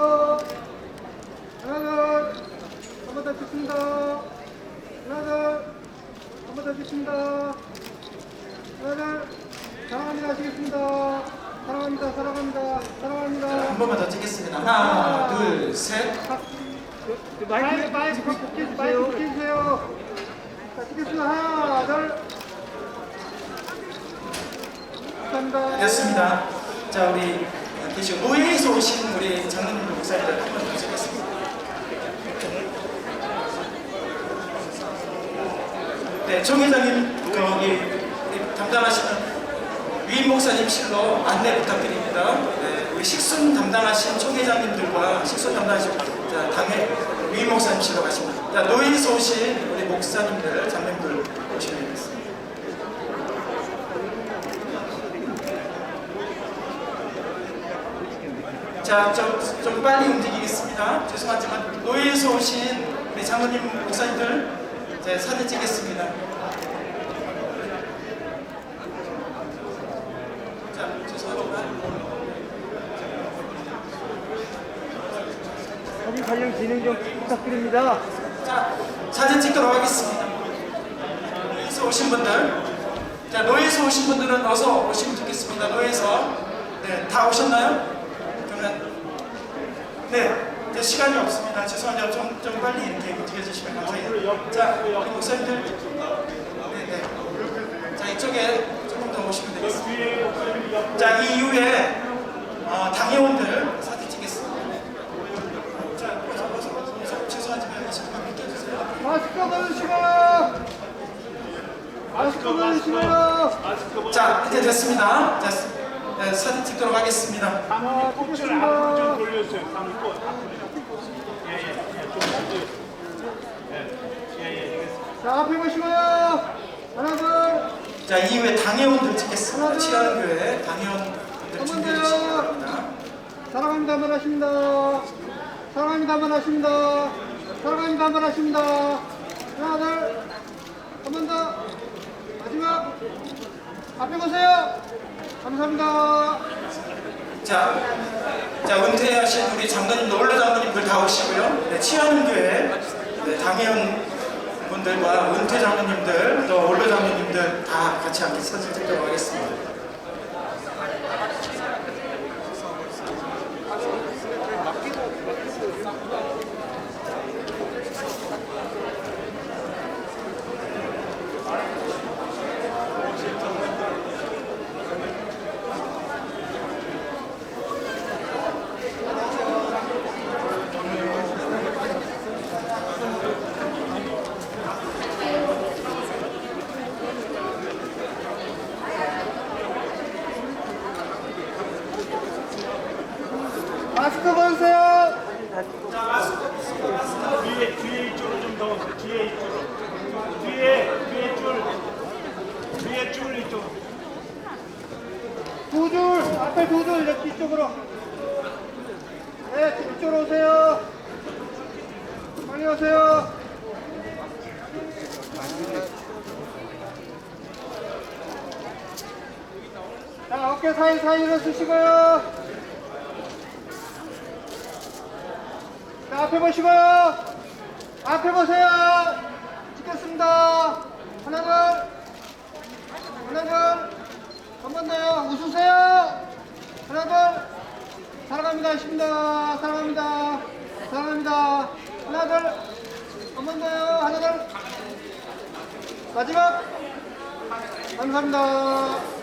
하나 둘, 한 번 더 찍습니다. 하나 둘, 한 번 더 찍습니다. 하나 둘, 사랑합니다 하시겠습니다. 사랑합니다, 사랑합니다, 사랑합니다. 한 번만 더 찍겠습니다. 하나, 둘, 셋. 마이크 꽂혀주세요. 자, 찍겠습니다. 하나 둘. 감사합니다. 됐습니다. 자, 우리 계신 노예에서 오신 우리 장로님 목사님들 한 번 더 찍겠습니다. 네, 총회장님 거기 우리 담당하시는 위임 목사님실로 안내 부탁드립니다. 네, 우리 식순 담당하신 총회장님들과 식순 담당하신 자, 당회 위임 목사님실로 가십니다. 자, 노예에서 오신 우리 목사님들, 장로님들 오시면 되겠습니다. 자, 좀 빨리 움직이겠습니다. 죄송하지만 노예에서 오신 우리 장로님, 목사님들 제 사진 찍겠습니다. 자, 죄송합니다. 사진 촬영 진행 좀 부탁드립니다. 자, 사진 찍도록 하겠습니다. 노예에서 오신 분들, 자, 노예에서 오신 분들은 어서 오시면 좋겠습니다. 노예에서, 네, 다 오셨나요? 네, 이제 시간이 없습니다. 죄송합니다. 좀 빨리 이렇게 움직여주시면 감사해요. 자, 우리 목사님들, 네. 자, 이쪽에 조금 더 오시면 되겠습니다. 자, 이 이후에 당회원들 사진 찍겠습니다. 자, 어서 죄송하지만 잠깐 비켜주세요. 마스크 벗으시고요. 마스크 벗으시고요. 자, 이제 됐습니다. 자, 네, 사진 찍도록 하겠습니다. 찍겠습니다. 자, 앞에 보시고요. 하나 둘. 자, 이후에 당회원들 찍겠습니다. 치안교회 당회원들 준비해 주시기 바랍니다. 사랑합니다 한번 하십니다. 사랑합니다 한번 하십니다. 사랑합니다 한번 하십니다. 하나 둘. 한 번 더. 마지막. 앞에 보세요. 감사합니다. 자, 은퇴하신 우리 장로님들, 원로 장로님들 다 오시고요. 네, 치안교회 네, 당회원 분들과 은퇴 장로님들, 또 원로 장로님들 다 같이 함께 사진 찍도록 하겠습니다. 마스크 벗으세요. 뒤에 이쪽으로 좀 더 오세요. 뒤에 이쪽으로. 뒤에 줄 이쪽으로. 두 줄, 앞에 두 줄, 이렇게 이쪽으로. 네, 이쪽으로 오세요. 빨리 오세요. 자, 어깨 사이사이로 쓰시고요. 자, 앞에 보시고요. 앞에 보세요. 찍겠습니다. 하나, 둘. 하나, 둘. 한 번 더요. 웃으세요. 하나, 둘. 사랑합니다. 하십니다. 사랑합니다. 사랑합니다. 하나, 둘. 한 번 더요. 하나, 둘. 마지막. 감사합니다.